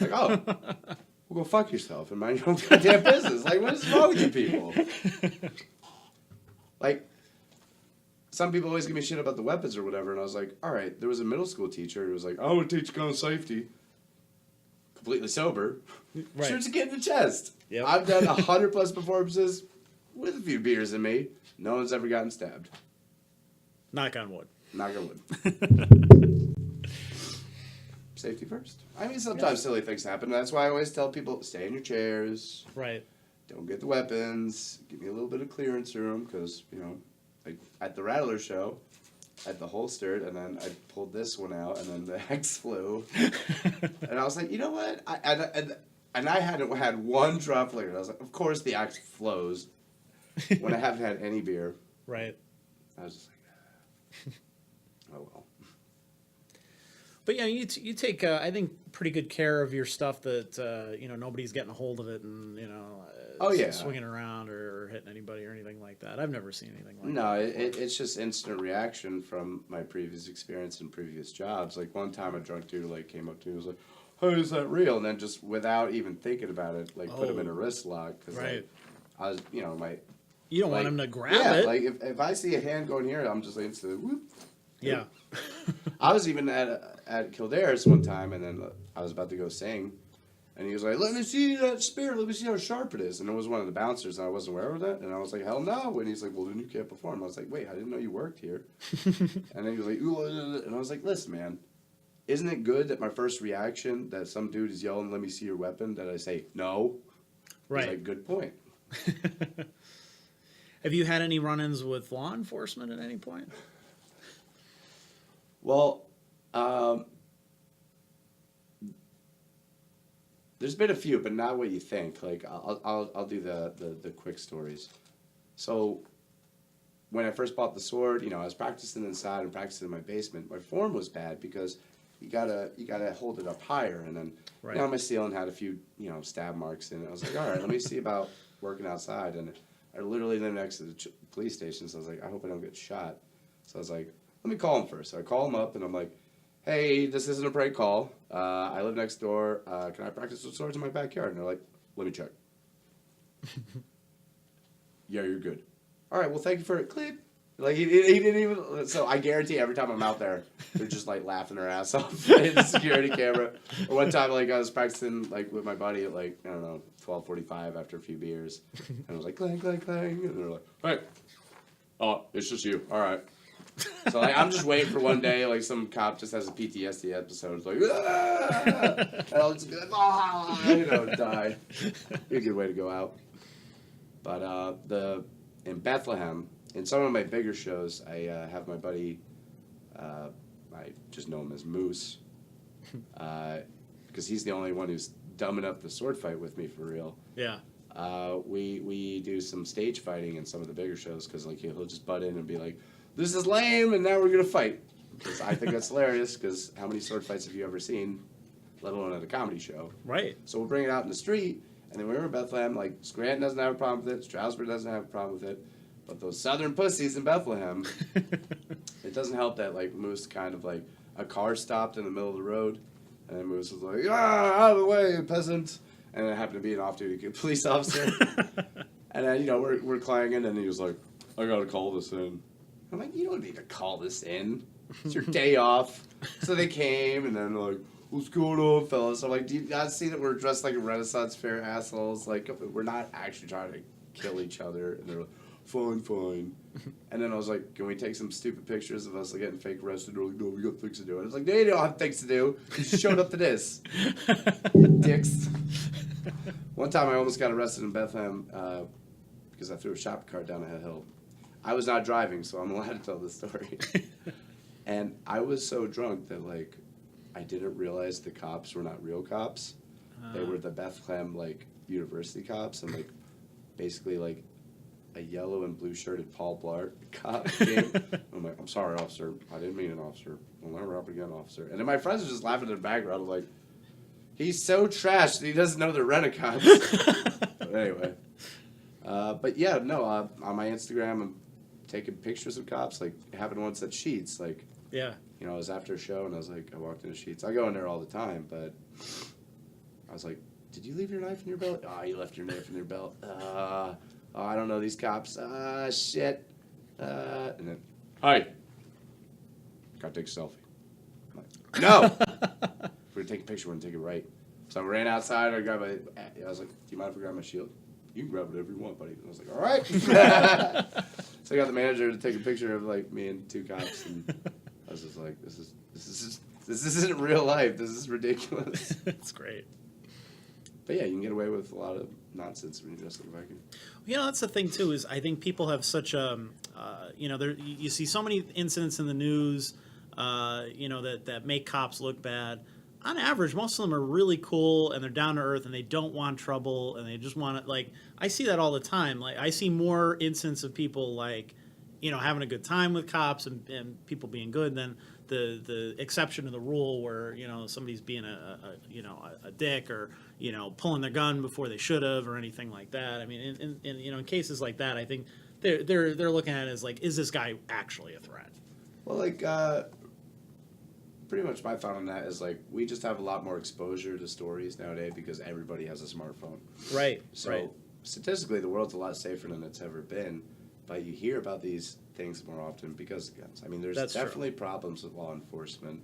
Like, oh, well, go fuck yourself and mind your own goddamn business. Like, what is wrong with you people? Like, some people always give me shit about the weapons or whatever, and I was like, all right, there was a middle school teacher who was like, I want to teach gun safety. Completely sober. Right. Shoots a kid in the chest. Yep. I've done 100+ performances with a few beers in me. No one's ever gotten stabbed. Knock on wood. Knock on wood. Safety first. I mean, sometimes silly things happen. That's why I always tell people, stay in your chairs. Right. Don't get the weapons. Give me a little bit of clearance room, because, like at the Rattler show, I had the holstered, and then I pulled this one out, and then the hex flew. And I was like, you know what? And I hadn't had one drop of liquor. I was like, of course the axe flows when I haven't had any beer. Right. I was just like, oh well. But yeah, you take I think pretty good care of your stuff that nobody's getting a hold of it and swinging around or hitting anybody or anything like that. I've never seen anything like that. No, it's just instant reaction from my previous experience and previous jobs. Like one time a drunk dude came up to me and was like, "Hey, is that real?" And then just without even thinking about it, put him in a wrist lock because I was my. You don't want him to grab it. Like if I see a hand going here, I'm just instantly whoop. Yeah. I was even at Kildare's one time, and then I was about to go sing, and he was like, "Let me see that spear. Let me see how sharp it is." And it was one of the bouncers, and I wasn't aware of that. And I was like, "Hell no!" And he's like, "Well, then you can't perform." I was like, "Wait, I didn't know you worked here." And then he was like, "Ooh," and I was like, "Listen, man, isn't it good that my first reaction that some dude is yelling, 'Let me see your weapon,' that I say no?" Right. He's like, "Good point." Have you had any run-ins with law enforcement at any point? Well, There's been a few, but not what you think. Like I'll do the quick stories. So when I first bought the sword, I was practicing inside and practicing in my basement. My form was bad because you gotta hold it up higher, and then my ceiling had a few stab marks in it. I was like, all right, let me see about working outside. And I literally live next to the police station, so I was like, I hope I don't get shot. So I was like, let me call him first. So I call him up, and I'm like, hey, this isn't a prank call. I live next door. Can I practice with swords in my backyard? And they're like, let me check. Yeah, you're good. All right, well, thank you for it. Click. Like, he didn't even... So I guarantee every time I'm out there, they're just, like, laughing their ass off in the security camera. Or one time, like, I was practicing, like, with my buddy at, like, I don't know, 12:45 after a few beers. And I was like, clang, clang, clang. And they're like, hey. Oh, it's just you. All right. So, like, I'm just waiting for one day, like, some cop just has a PTSD episode. It's like, ah! And I'll just be like, die. Be a good way to go out. But in Bethlehem, in some of my bigger shows, I have my buddy, I just know him as Moose, because he's the only one who's dumb enough to sword fight with me for real. Yeah. We do some stage fighting in some of the bigger shows, because like he'll just butt in and be like, this is lame, and now we're going to fight. Because I think that's hilarious, because how many sword fights have you ever seen, let alone at a comedy show? Right. So we'll bring it out in the street, and then when we're in Bethlehem, like, Scranton doesn't have a problem with it, Stroudsburg doesn't have a problem with it, but those southern pussies in Bethlehem, it doesn't help that, like, Moose kind of, like, a car stopped in the middle of the road, and then Moose was like, out of the way, peasant, and it happened to be an off-duty police officer, and then, we're clanging, and he was like, I gotta call this in. I'm like, you don't need to call this in. It's your day off. So they came, and then they're like, what's going on, fellas? I'm like, do you not see that we're dressed like Renaissance fair assholes? Like, we're not actually trying to kill each other. And they're like, fine. And then I was like, can we take some stupid pictures of us like, getting fake arrested? They're like, no, we got things to do. And I was like, they don't have things to do. You showed up to this. Dicks. One time I almost got arrested in Bethlehem because I threw a shopping cart down a hill. I was not driving, so I'm allowed to tell this story. And I was so drunk that, like, I didn't realize the cops were not real cops. They were the Bethlehem, like, university cops, and, like, basically, like, a yellow and blue shirted Paul Blart cop came. I'm like, I'm sorry, officer. I didn't mean an officer. I'll never up again, officer. And then my friends were just laughing in the background. I'm like, he's so trash that he doesn't know they're rent-a-cops. But anyway. But yeah, no, on my Instagram, I'm taking pictures of cops, like, happened once at Sheets, like, yeah. It was after a show, and I was like, I walked into Sheets. I go in there all the time, but I was like, did you leave your knife in your belt? Oh, you left your knife in your belt. Oh, I don't know these cops. Shit. And then, hi. Gotta take a selfie. I'm like, no! If we're gonna take a picture, we're gonna take it right. So I ran outside, I was like, do you mind if I grab my shield? You can grab whatever you want, buddy. And I was like, all right. So I got the manager to take a picture of, like, me and two cops, and I was just like, this isn't real life. This is ridiculous. It's great. But yeah, you can get away with a lot of nonsense when you're dressed like a Viking. That's the thing too. Is I think people have such you see so many incidents in the news, that make cops look bad. On average, most of them are really cool and they're down to earth and they don't want trouble and they just want to, like, I see that all the time. Like, I see more instances of people, like, having a good time with cops and people being good than the exception to the rule where, somebody's being a dick or, pulling their gun before they should have or anything like that. I mean, in cases like that, I think they're looking at it as, like, is this guy actually a threat? Well, like, pretty much my thought on that is, like, we just have a lot more exposure to stories nowadays because everybody has a smartphone. Right. So statistically, the world's a lot safer than it's ever been, but you hear about these things more often because of guns. I mean, there's definitely problems with law enforcement.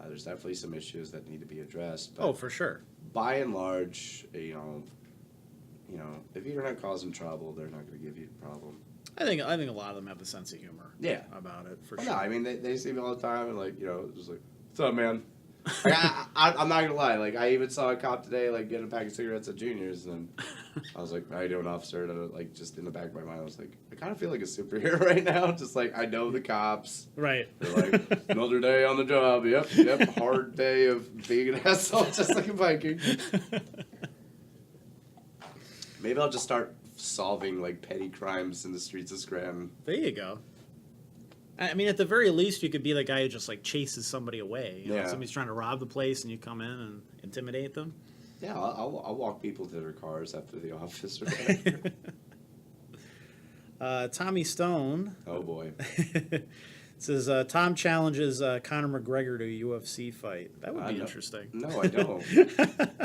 There's definitely some issues that need to be addressed. But for sure. By and large, if you're not causing trouble, they're not going to give you a problem. I think a lot of them have a sense of humor. Yeah. About it, for sure. sure. No, I mean, they see me all the time and, like, just like, what's up, man? Like, I'm not going to lie. Like, I even saw a cop today, like, get a pack of cigarettes at Junior's, and I was like, how you doing, officer? And I was, like, just in the back of my mind, I was like, I kind of feel like a superhero right now. Just like, I know the cops. Right. They're like, another day on the job. Yep. Hard day of being an asshole, just like a Viking. Maybe I'll just start solving, like, petty crimes in the streets of Scranton. There you go. I mean, at the very least, you could be the guy who just, like, chases somebody away. You know, somebody's trying to rob the place, and you come in and intimidate them. Yeah, I'll walk people to their cars after the office or whatever. Tommy Stone. Oh, boy. Says, Tom challenges Conor McGregor to a UFC fight. That would be interesting. No, I don't.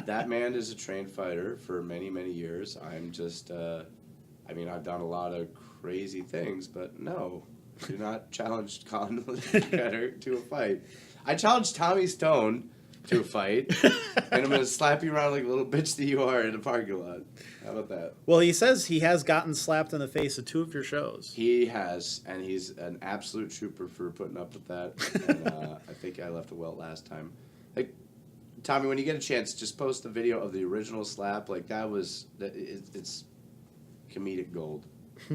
That man is a trained fighter for many, many years. I'm just, I've done a lot of crazy things, but no. Do not challenge Conor McGregor to a fight. I challenged Tommy Stone to a fight, and I'm going to slap you around like a little bitch that you are in a parking lot. How about that? Well, he says he has gotten slapped in the face at 2 of your shows. He has, and he's an absolute trooper for putting up with that. And I think I left a welt last time. Like, Tommy, when you get a chance, just post a video of the original slap. Like, it's comedic gold.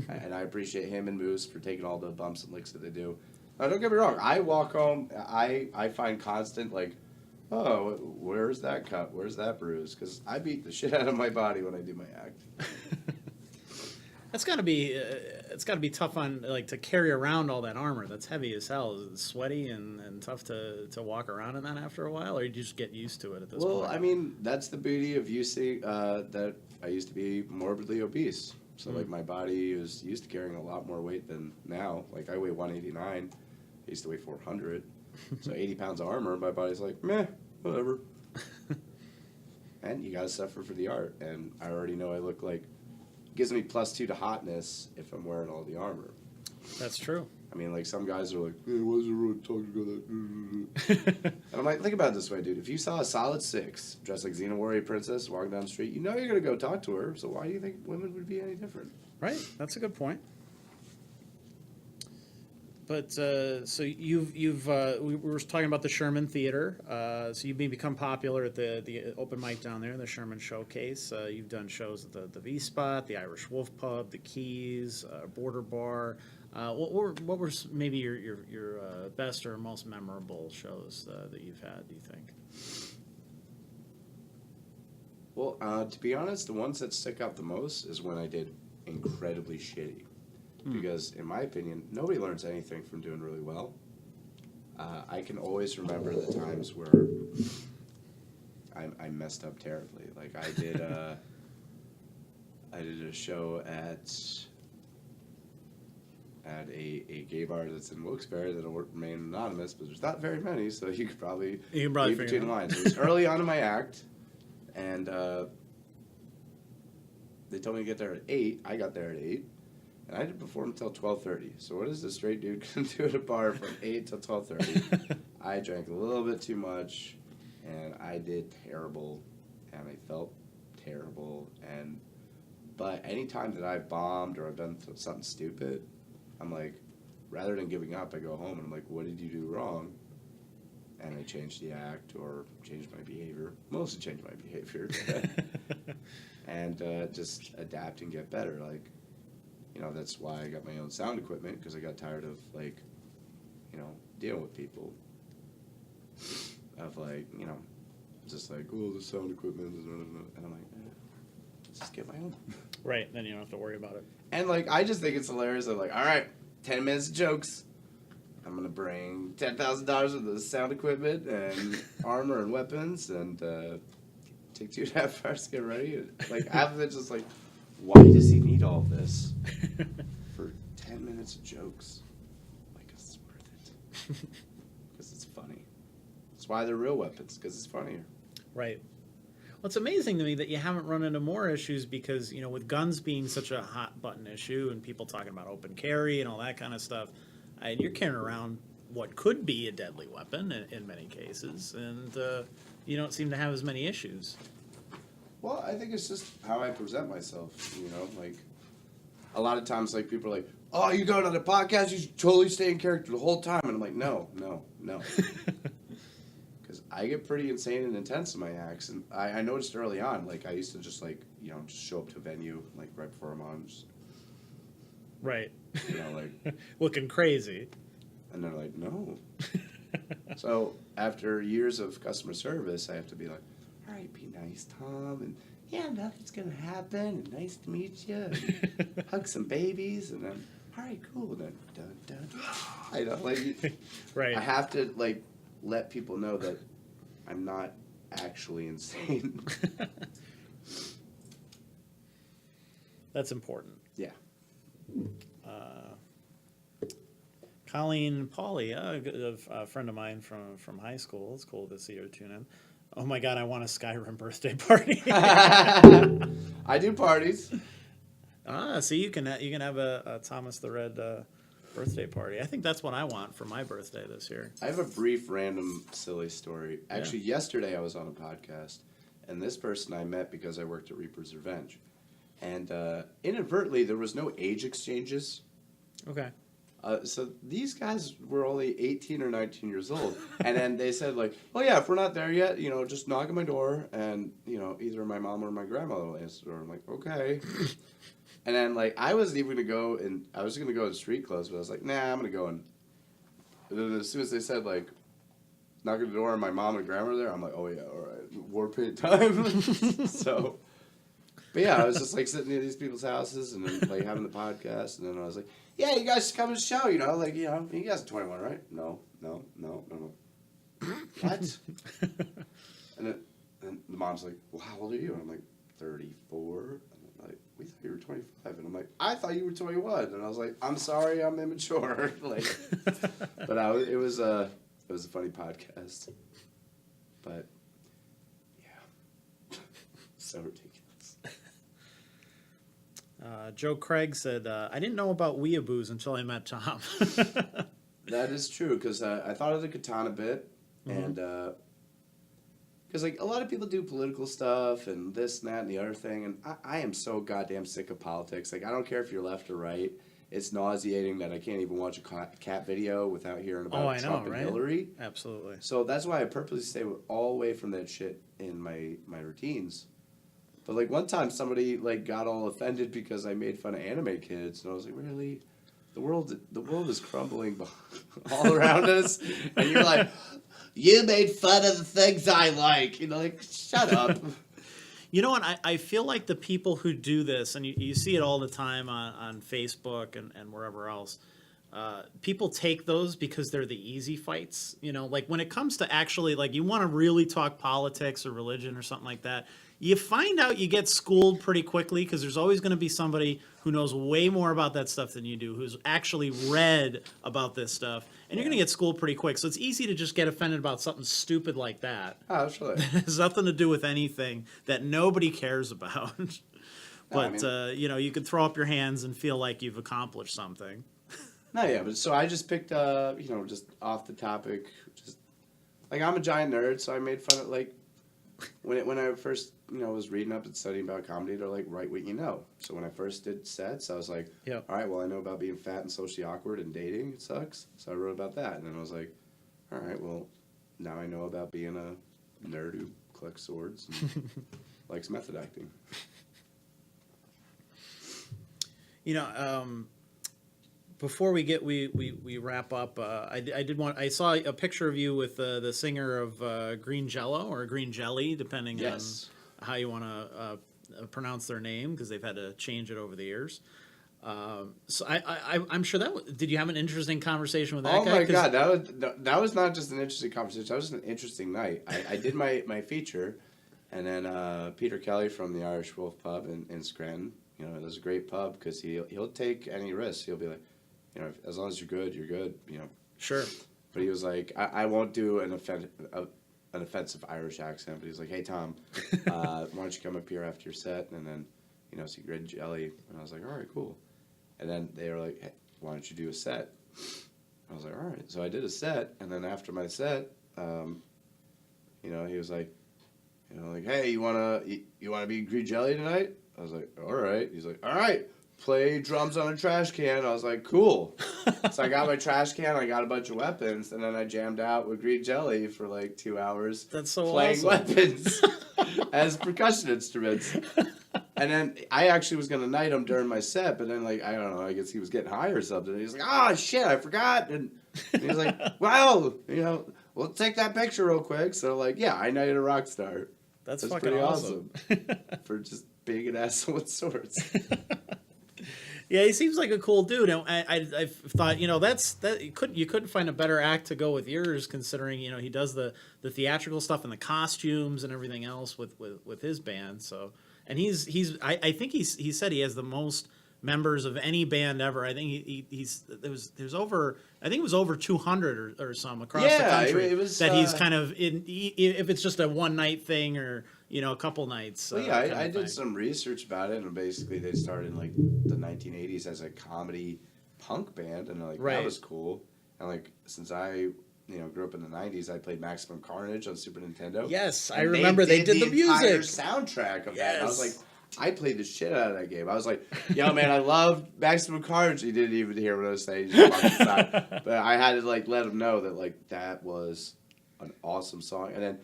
And I appreciate him and Moose for taking all the bumps and licks that they do. Now, don't get me wrong. I walk home, I find constant, like, oh, where's that cut? Where's that bruise? Because I beat the shit out of my body when I do my act. That's got to be, it's got to be tough on, like, to carry around all that armor. That's heavy as hell. Is it sweaty and tough to walk around in that after a while, or you just get used to it at this point? Well, I mean, that's the beauty of UC, that I used to be morbidly obese. So, like, my body was used to carrying a lot more weight than now. Like, I weigh 189. I used to weigh 400. So 80 pounds of armor, my body's like, meh, whatever. And you gotta suffer for the art. And I already know I look like, gives me +2 to hotness if I'm wearing all the armor. That's true. I mean, like, some guys are like, hey, why is everyone talking about that? And I'm like, think about it this way, dude. If you saw a solid 6 dressed like Xena Warrior Princess walking down the street, you know you're gonna go talk to her. So why do you think women would be any different? Right. That's a good point. But so we were talking about the Sherman Theater. So you've become popular at the open mic down there, the Sherman Showcase. You've done shows at the V Spot, the Irish Wolf Pub, the Keys, Border Bar. What were maybe your best or most memorable shows that you've had? Do you think? Well, to be honest, the ones that stick out the most is when I did incredibly shitty. Because, in my opinion, nobody learns anything from doing really well. I can always remember the times where I messed up terribly. Like, I did a show at a gay bar that's in Wilkes-Barre that'll remain anonymous, but there's not very many, so you can probably read between the lines. It was early on in my act, and they told me to get there at 8. I got there at 8. And I didn't perform until 12:30. So what is the straight dude going to do at a bar from 8 till 12:30? I drank a little bit too much, and I did terrible, and I felt terrible. But any time that I've bombed or I've done something stupid, I'm like, rather than giving up, I go home and I'm like, what did you do wrong? And I change the act or change my behavior. Mostly change my behavior. And just adapt and get better. Like, you know, that's why I got my own sound equipment, because I got tired of, like, you know, dealing with people. Of, like, you know, just like, oh, the sound equipment is... And I'm like, let's just get my own. Right, then you don't have to worry about it. And, like, I just think it's hilarious. I'm like, all right, 10 minutes of jokes. I'm going to bring $10,000 worth of sound equipment and armor and weapons, and take 2.5 hours to get ready. And, like, half of it's just like, why does he need all this for 10 minutes of jokes? Like, it's worth it. Because it's funny. That's why they're real weapons, because it's funnier. Right. Well, it's amazing to me that you haven't run into more issues because, you know, with guns being such a hot button issue and people talking about open carry and all that kind of stuff, and you're carrying around what could be a deadly weapon in many cases, and you don't seem to have as many issues. Well, I think it's just how I present myself, you know, like, a lot of times, like, people are like, oh, you go to the podcast, you should totally stay in character the whole time, and I'm like, no. Because I get pretty insane and intense in my acts, and I noticed early on, like, I used to just, like, just show up to a venue, like, right before I'm on, just, Right. like... Looking crazy. And they're like, no. So, after years of customer service, I have to be like, all right, be nice, Tom, and yeah, nothing's gonna happen, and nice to meet you, and hug some babies, and then, all right, cool, and then, dun, dun, dun. I know, like, Right. I have to, like, let people know that I'm not actually insane. That's important. Yeah. Colleen Pauly, a friend of mine from high school. It's cool to see her tune in. Oh my God, I want a Skyrim birthday party. I do parties. So you can have a Thomas the Red birthday party. I think that's what I want for my birthday this year. I have a brief, random, silly story. Actually, yesterday I was on a podcast, and this person I met because I worked at Reaper's Revenge. And inadvertently, there was no age exchanges. Okay. So these guys were only 18 or 19 years old. And then they said, like, oh, yeah, if we're not there yet, just knock on my door, and, either my mom or my grandmother will answer the door. I'm like, okay. And then, like, I wasn't even going to go, and I was going to go in street clothes, but I was like, nah, I'm going to go in. And then as soon as they said, like, knock on the door and my mom and grandma were there, I'm like, oh, yeah, all right, war paint time. So... But yeah, I was just like sitting in these people's houses and then like having the podcast, and then I was like, "Yeah, you guys should come to the show, like you guys are 21, right?" No. I'm like, what? and the mom's like, "Well, how old are you?" And I'm like, 34. And I'm like, "We thought you were 25." And I'm like, "I thought you were 21." And I was like, "I'm sorry, I'm immature." Like, but it was a funny podcast. But yeah, so ridiculous. Joe Craig said, I didn't know about weeaboos until I met Tom. That is true, because I thought of the katana bit, and because like a lot of people do political stuff and this and that and the other thing, and I am so goddamn sick of politics. Like, I don't care if you're left or right. It's nauseating that I can't even watch a cat video without hearing about Trump and Hillary. Absolutely. So that's why I purposely stay all away from that shit in my routines. But, like, one time somebody, like, got all offended because I made fun of anime kids. And I was like, really? The world is crumbling all around us. And you're like, you made fun of the things I like. Like, shut up. You know what? I feel like the people who do this, and you see it all the time on Facebook and wherever else, people take those because they're the easy fights. Like when it comes to actually, like, you want to really talk politics or religion or something like that, you find out you get schooled pretty quickly because there's always going to be somebody who knows way more about that stuff than you do, who's actually read about this stuff, and you're going to get schooled pretty quick. So it's easy to just get offended about something stupid like that. Oh, absolutely. It has nothing to do with anything that nobody cares about. But, you could throw up your hands and feel like you've accomplished something. No, yeah, but so I just picked, just off the topic, just, like, I'm a giant nerd, so I made fun of, like, when I first, was reading up and studying about comedy, they're like, write what you know. So when I first did sets, I was like, all right, well, I know about being fat and socially awkward and dating. It sucks. So I wrote about that. And then I was like, all right, well, now I know about being a nerd who collects swords and likes method acting. Before we wrap up, I saw a picture of you with the singer of Green Jello or Green Jelly, depending on how you want to pronounce their name, because they've had to change it over the years. So I'm sure did you have an interesting conversation with that guy? Oh my God, that was not just an interesting conversation. That was an interesting night. I did my feature, and then Peter Kelly from the Irish Wolf Pub in Scranton. It was a great pub because he'll take any risk. He'll be like, as long as you're good, you're good. Sure. But he was like, I won't do an offensive Irish accent. But he's like, hey Tom, why don't you come up here after your set and then, see Green Jelly. And I was like, all right, cool. And then they were like, hey, why don't you do a set? I was like, all right. So I did a set, and then after my set, he was like, hey, you wanna be Green Jelly tonight? I was like, all right. He's like, all right, play drums on a trash can. I was like, cool. So I got my trash can, I got a bunch of weapons, and then I jammed out with Green Jelly for like 2 hours. That's so playing awesome. weapons as percussion instruments. And then I actually was going to knight him during my set, but then, like, I don't know, I guess he was getting high or something. And he's like, oh, shit, I forgot. And he was like, well, we'll take that picture real quick. So, like, yeah, I knighted a rock star. That's fucking pretty awesome. For just being an asshole with swords. Yeah, he seems like a cool dude. And I thought, you couldn't find a better act to go with yours, considering he does the theatrical stuff and the costumes and everything else with his band. So, and I think he said he has the most members of any band ever. I think there's over, I think it was over 200 or some across the country. It was, that he's kind of if it's just a one night thing or a couple nights. Well, yeah, I did some research about it, and basically they started in like the 1980s as a comedy punk band, and like that was cool. And like since I grew up in the 90s, I played Maximum Carnage on Super Nintendo. Yes, I remember they did the music. Entire soundtrack of that. And I was like, I played the shit out of that game. I was like, yo, man, I love Maximum Carnage. He didn't even hear what I was saying. He just walked aside. But I had to like let him know that like that was an awesome song. And then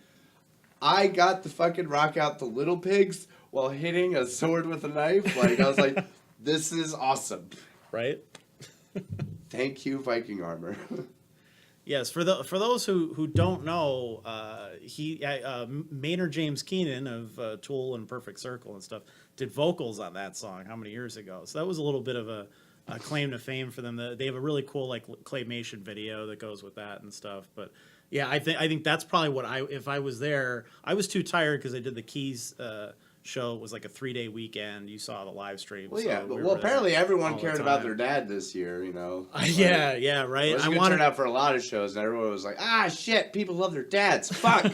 I got to fucking rock out the Little Pigs while hitting a sword with a knife. Like I was like, this is awesome. Right? Thank you, Viking armor. Yes, for those who don't know, Maynard James Keenan of Tool and Perfect Circle and stuff did vocals on that song how many years ago? So that was a little bit of a claim to fame for them. They have a really cool like claymation video that goes with that and stuff. But yeah, I think that's probably what if I was there, I was too tired because I did the Keys show. It was like a 3-day weekend. You saw the live stream. Well, so yeah, but apparently everyone cared about their dad this year. Like, yeah, right. It was a good turnout for a lot of shows, and everyone was like, shit, people love their dads. Fuck.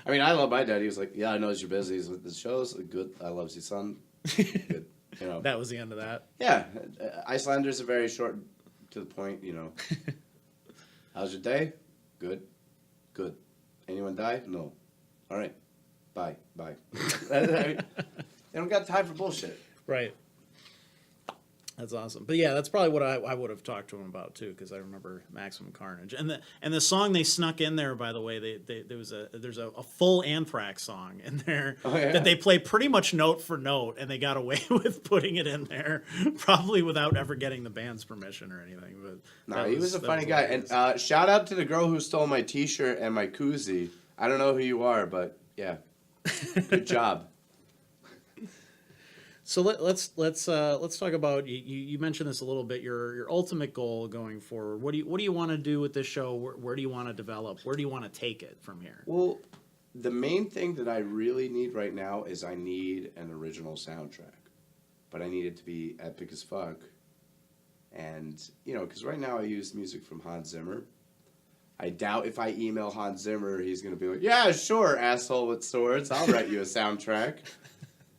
I mean, I love my dad. He was like, yeah, I know you're busy with the shows. Good. I love you, son. Good. That was the end of that. Yeah. Icelanders are very short to the point, How's your day? Good. Good. Anyone die? No. All right. Bye. They don't got time for bullshit. Right. That's awesome. But yeah, that's probably what I would have talked to him about too, because I remember Maximum Carnage and the song they snuck in there. By the way, there's a full Anthrax song in there that they play pretty much note for note, and they got away with putting it in there, probably without ever getting the band's permission or anything. But he was a funny guy. And shout out to the girl who stole my T-shirt and my koozie. I don't know who you are, but yeah, good job. So let's talk about you mentioned this a little bit. Your ultimate goal going forward. What do you want to do with this show? Where do you want to develop? Where do you want to take it from here? Well, the main thing that I really need right now is I need an original soundtrack, but I need it to be epic as fuck. And because right now I use music from Hans Zimmer. I doubt if I email Hans Zimmer, he's gonna be like, "Yeah, sure, asshole with swords. I'll write you a soundtrack."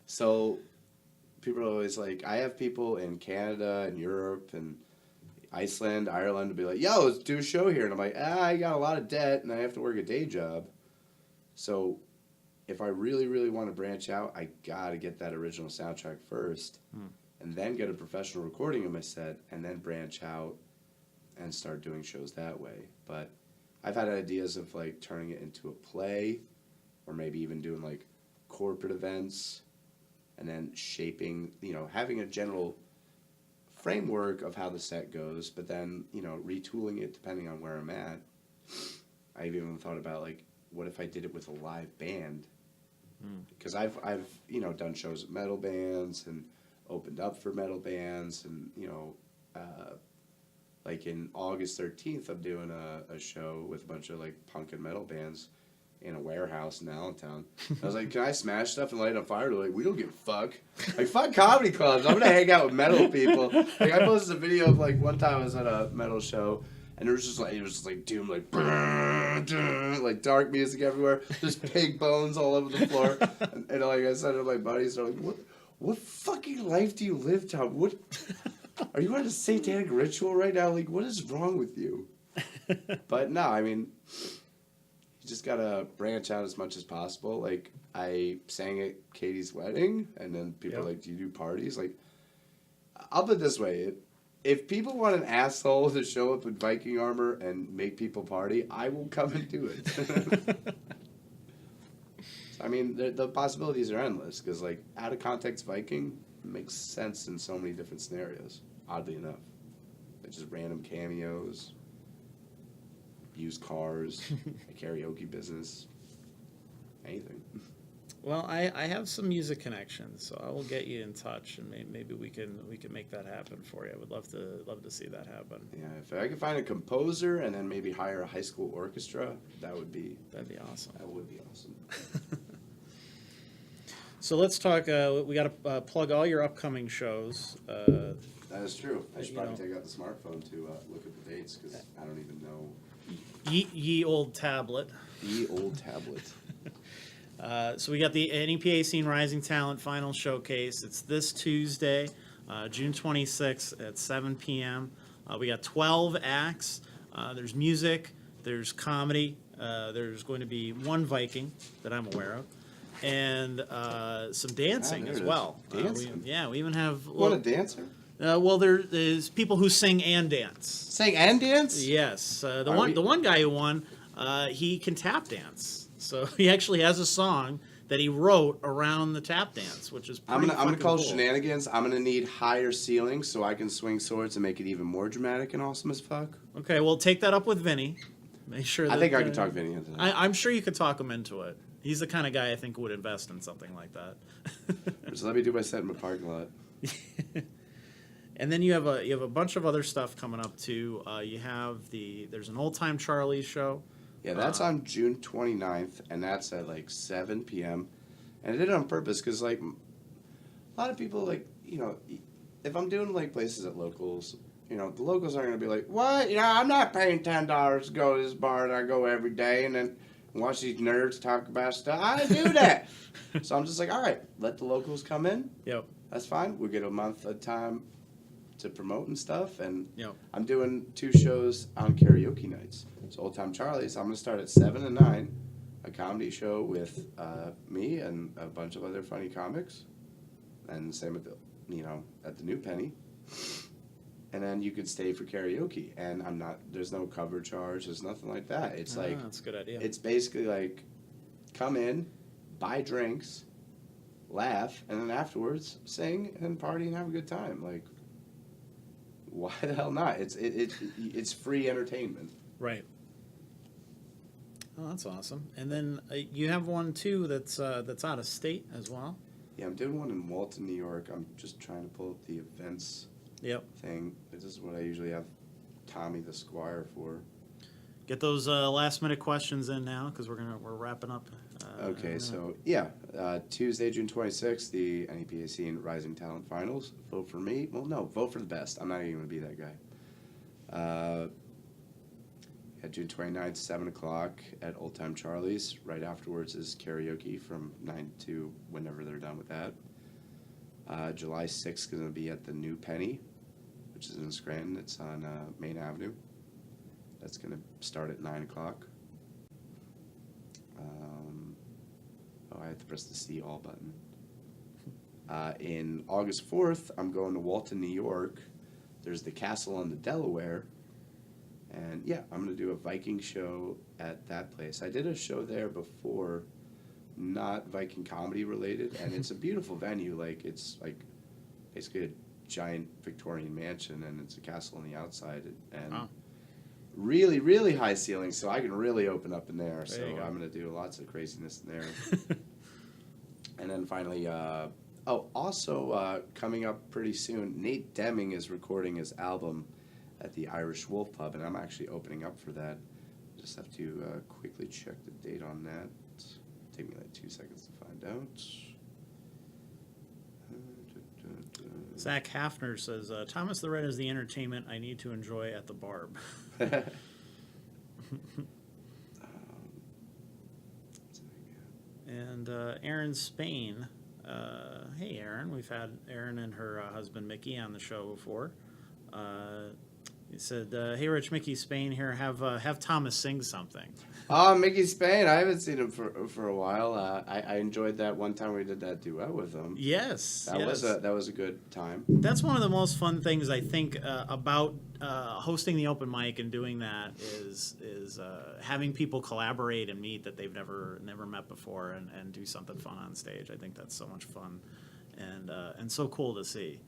So. People are always like, I have people in Canada and Europe and Iceland, Ireland to be like, yo, let's do a show here. And I'm like, I got a lot of debt and I have to work a day job. So if I really, really want to branch out, I got to get that original soundtrack first and then get a professional recording of my set and then branch out and start doing shows that way. But I've had ideas of like turning it into a play or maybe even doing like corporate events. And then shaping, having a general framework of how the set goes, but then, retooling it depending on where I'm at. I've even thought about, like, what if I did it with a live band? Because I've done shows with metal bands and opened up for metal bands. And, like in August 13th, I'm doing a show with a bunch of, like, punk and metal bands in a warehouse in Allentown. I was like, can I smash stuff and light it on fire? They're like, we don't give a fuck. Like, fuck comedy clubs. I'm going to hang out with metal people. Like, I posted a video of, like, one time I was at a metal show, and it was just like doom, like, like dark music everywhere. There's pig bones all over the floor. And like I said to my buddies, they're like, what fucking life do you live, Tom? What? Are you on a satanic ritual right now? Like, what is wrong with you? But no, I mean... You just gotta branch out as much as possible. Like, I sang at Katie's wedding, and then people are like, do you do parties? Like, I'll put it this way. If people want an asshole to show up in Viking armor and make people party, I will come and do it. I mean, the possibilities are endless because, like, out of context Viking makes sense in so many different scenarios, oddly enough. Like just random cameos, used cars, a karaoke business, anything. Well, I have some music connections, so I will get you in touch, and maybe we can make that happen for you. I would love to see that happen. Yeah, if I could find a composer and then maybe hire a high school orchestra, that'd be awesome. That would be awesome. So let's talk. We got to plug all your upcoming shows. That is true. I should probably take out the smartphone to look at the dates because I don't even know. Ye old tablet. The old tablet. So we got the NEPA Scene Rising Talent Final Showcase. It's this Tuesday, June 26th at 7 p.m. We got 12 acts. There's music, there's comedy, there's going to be one Viking that I'm aware of, and some dancing there as it is. well. Dancing? We even have... Want a dancer? well, there's people who sing and dance. Sing and dance? Yes. Are The we- one guy who won, he can tap dance. So he actually has a song that he wrote around the tap dance, which is pretty I'm gonna call cool. shenanigans. I'm gonna need higher ceilings so I can swing swords and make it even more dramatic and awesome as fuck. Okay, well, take that up with Vinny. Make sure that, I think I can talk Vinny into that. I'm sure you could talk him into it. He's the kind of guy I think would invest in something like that. So let me do my set in my parking lot. And then you have a bunch of other stuff coming up too. There's an Old Time Charlie show. Yeah, that's on June 29th, and that's at like 7 p.m. And I did it on purpose because, like, a lot of people, like, you know, if I'm doing, like, places at locals, you know, the locals aren't going to be like, what? You know, I'm not paying $10 to go to this bar that I go every day and then watch these nerds talk about stuff. I do that. So I'm just like, all right, let the locals come in. Yep. That's fine. We get a month of time to promote and stuff, and Yep. I'm doing 2 shows on karaoke nights. So Old Time Charlie's, I'm going to start at 7 and 9, a comedy show with me and a bunch of other funny comics, and same with at the New Penny. And then you could stay for karaoke, and there's no cover charge, there's nothing like that. It's like, That's a good idea. it's basically like, come in, buy drinks, laugh, and then afterwards sing and party and have a good time. Like, why the hell not? It's free entertainment. Right. Oh, that's awesome. And then you have one too that's out of state as well. Yeah, I'm doing one in Walton, New York. I'm just trying to pull up the events Yep. thing. This is what I usually have Tommy the Squire for. Get those last minute questions in now because we're wrapping up. Okay, so yeah, Tuesday, June 26th, the NEPA Scene Rising Talent Finals. Vote for me. Well, no, vote for the best. I'm not even going to be that guy. June 29th, 7 o'clock at Old Time Charlie's. Right afterwards is karaoke from 9 to whenever they're done with that. July 6th is going to be at the New Penny, which is in Scranton. It's on Main Avenue. That's going to start at 9 o'clock. I have to press the See All button. In August 4th, I'm going to Walton, New York. There's the Castle on the Delaware. And yeah, I'm going to do a Viking show at that place. I did a show there before, not Viking comedy related, and it's a beautiful venue. Like, it's like basically a giant Victorian mansion, and it's a castle on the outside, and Wow. really, really high ceilings, so I can really open up in there. There So you go. I'm going to do lots of craziness in there. And then finally, also coming up pretty soon, Nate Deming is recording his album at the Irish Wolf Pub, and I'm actually opening up for that. Just have to quickly check the date on that. Take me like 2 seconds to find out. Zach Hafner says, Thomas the Red is the entertainment I need to enjoy at the Barb. And Aaron Spain, hey Aaron, we've had Aaron and her husband Mickey on the show before. He said, "Hey Rich, Mickey Spain here. Have Thomas sing something." Oh, Mickey Spain. I haven't seen him for a while. I enjoyed that one time we did that duet with him. Yes, That was a good time. That's one of the most fun things I think about hosting the open mic and doing that is having people collaborate and meet that they've never met before and do something fun on stage. I think that's so much fun and so cool to see.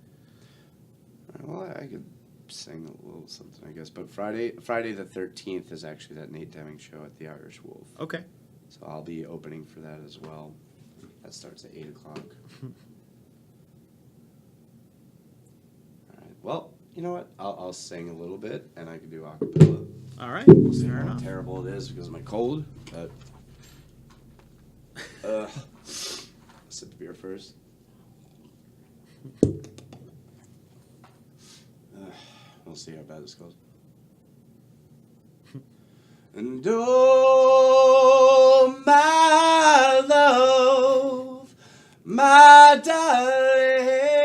Well, I could sing a little something, I guess. But Friday the 13th is actually that Nate Deming show at the Irish Wolf. Okay. So I'll be opening for that as well. That starts at 8 o'clock. All right. Well, you know what? I'll sing a little bit, and I can do a cappella. All right. We'll see Fair how enough. terrible it is because of my cold. But sip the beer first. We'll see how bad this goes. And oh, my love, my darling,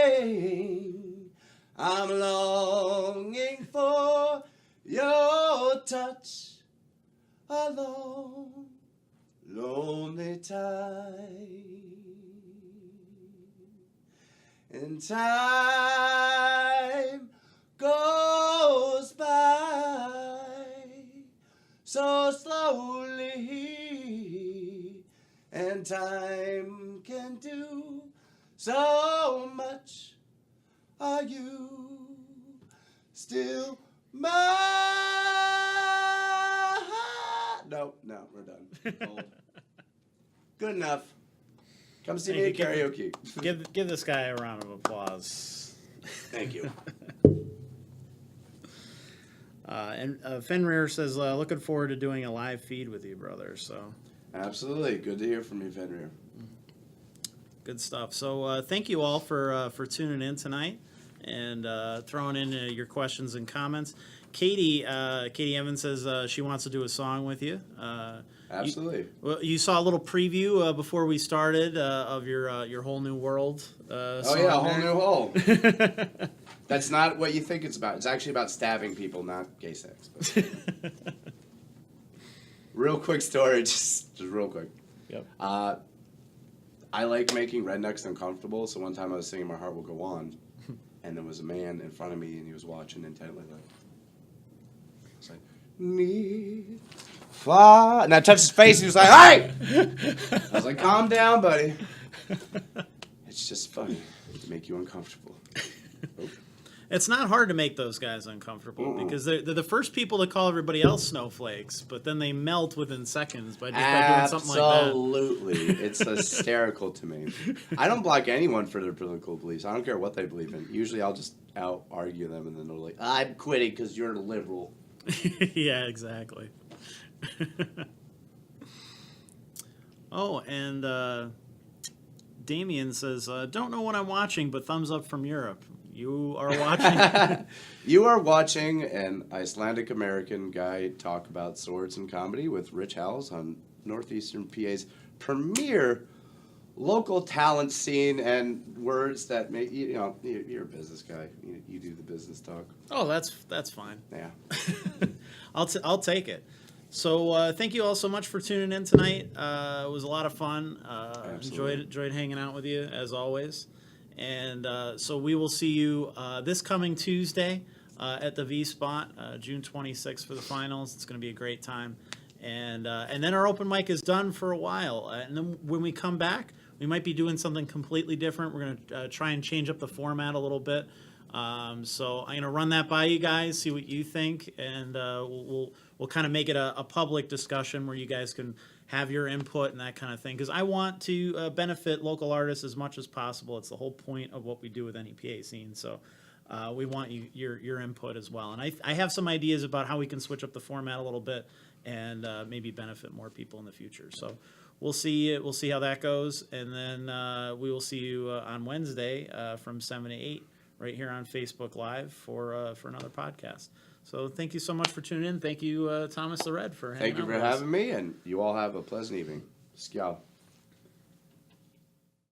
I'm longing for your touch alone, lonely time. And time goes by so slowly, and time can do so much. Are you still mine? No, we're done. Old. Good enough. Come see me at karaoke. Give this guy a round of applause. Thank you. And Fenrir says, looking forward to doing a live feed with you, brother. So Absolutely. Good to hear from you, Fenrir. good stuff. So thank you all for tuning in tonight and throwing in your questions and comments. Katie Evans says she wants to do a song with you. Absolutely. You saw a little preview before we started of your whole new world. Oh yeah, a whole new hole. That's not what you think it's about. It's actually about stabbing people, not gay sex. But. Real quick story, just real quick. Yep. I like making rednecks uncomfortable, so one time I was singing My Heart Will Go On, and there was a man in front of me, and he was watching intently, like, it's like, me, far, and I touched his face, and he was like, hey! I was like, calm down, buddy. It's just funny to make you uncomfortable. Oh. It's not hard to make those guys uncomfortable because they're the first people to call everybody else snowflakes, but then they melt within seconds by doing something like that. Absolutely. It's hysterical to me. I don't block anyone for their political beliefs. I don't care what they believe in. Usually I'll just out-argue them, and then they're like, I'm quitting because you're a liberal. Yeah, exactly. Oh, and Damien says, don't know what I'm watching, but thumbs up from Europe. You are watching. You are watching an Icelandic American guy talk about swords and comedy with Rich Howells on Northeastern PA's premier local talent scene and words that make you're a business guy. You do the business talk. Oh, that's fine. Yeah. I'll take it. So thank you all so much for tuning in tonight. It was a lot of fun. Enjoyed hanging out with you as always. And so we will see you this coming Tuesday at the V Spot, June 26th for the finals. It's going to be a great time. And then our open mic is done for a while. And then when we come back, we might be doing something completely different. We're going to try and change up the format a little bit. So I'm going to run that by you guys, see what you think, and we'll kind of make it a public discussion where you guys can have your input and that kind of thing. Because I want to benefit local artists as much as possible. It's the whole point of what we do with NEPA Scene. So we want your input as well. And I have some ideas about how we can switch up the format a little bit and maybe benefit more people in the future. So we'll see how that goes, and then we will see you on Wednesday from 7 to 8 right here on Facebook Live for another podcast. So thank you so much for tuning in. Thank you, Thomas the Red, for hanging out. Thank you for having me, and you all have a pleasant evening. Skjal.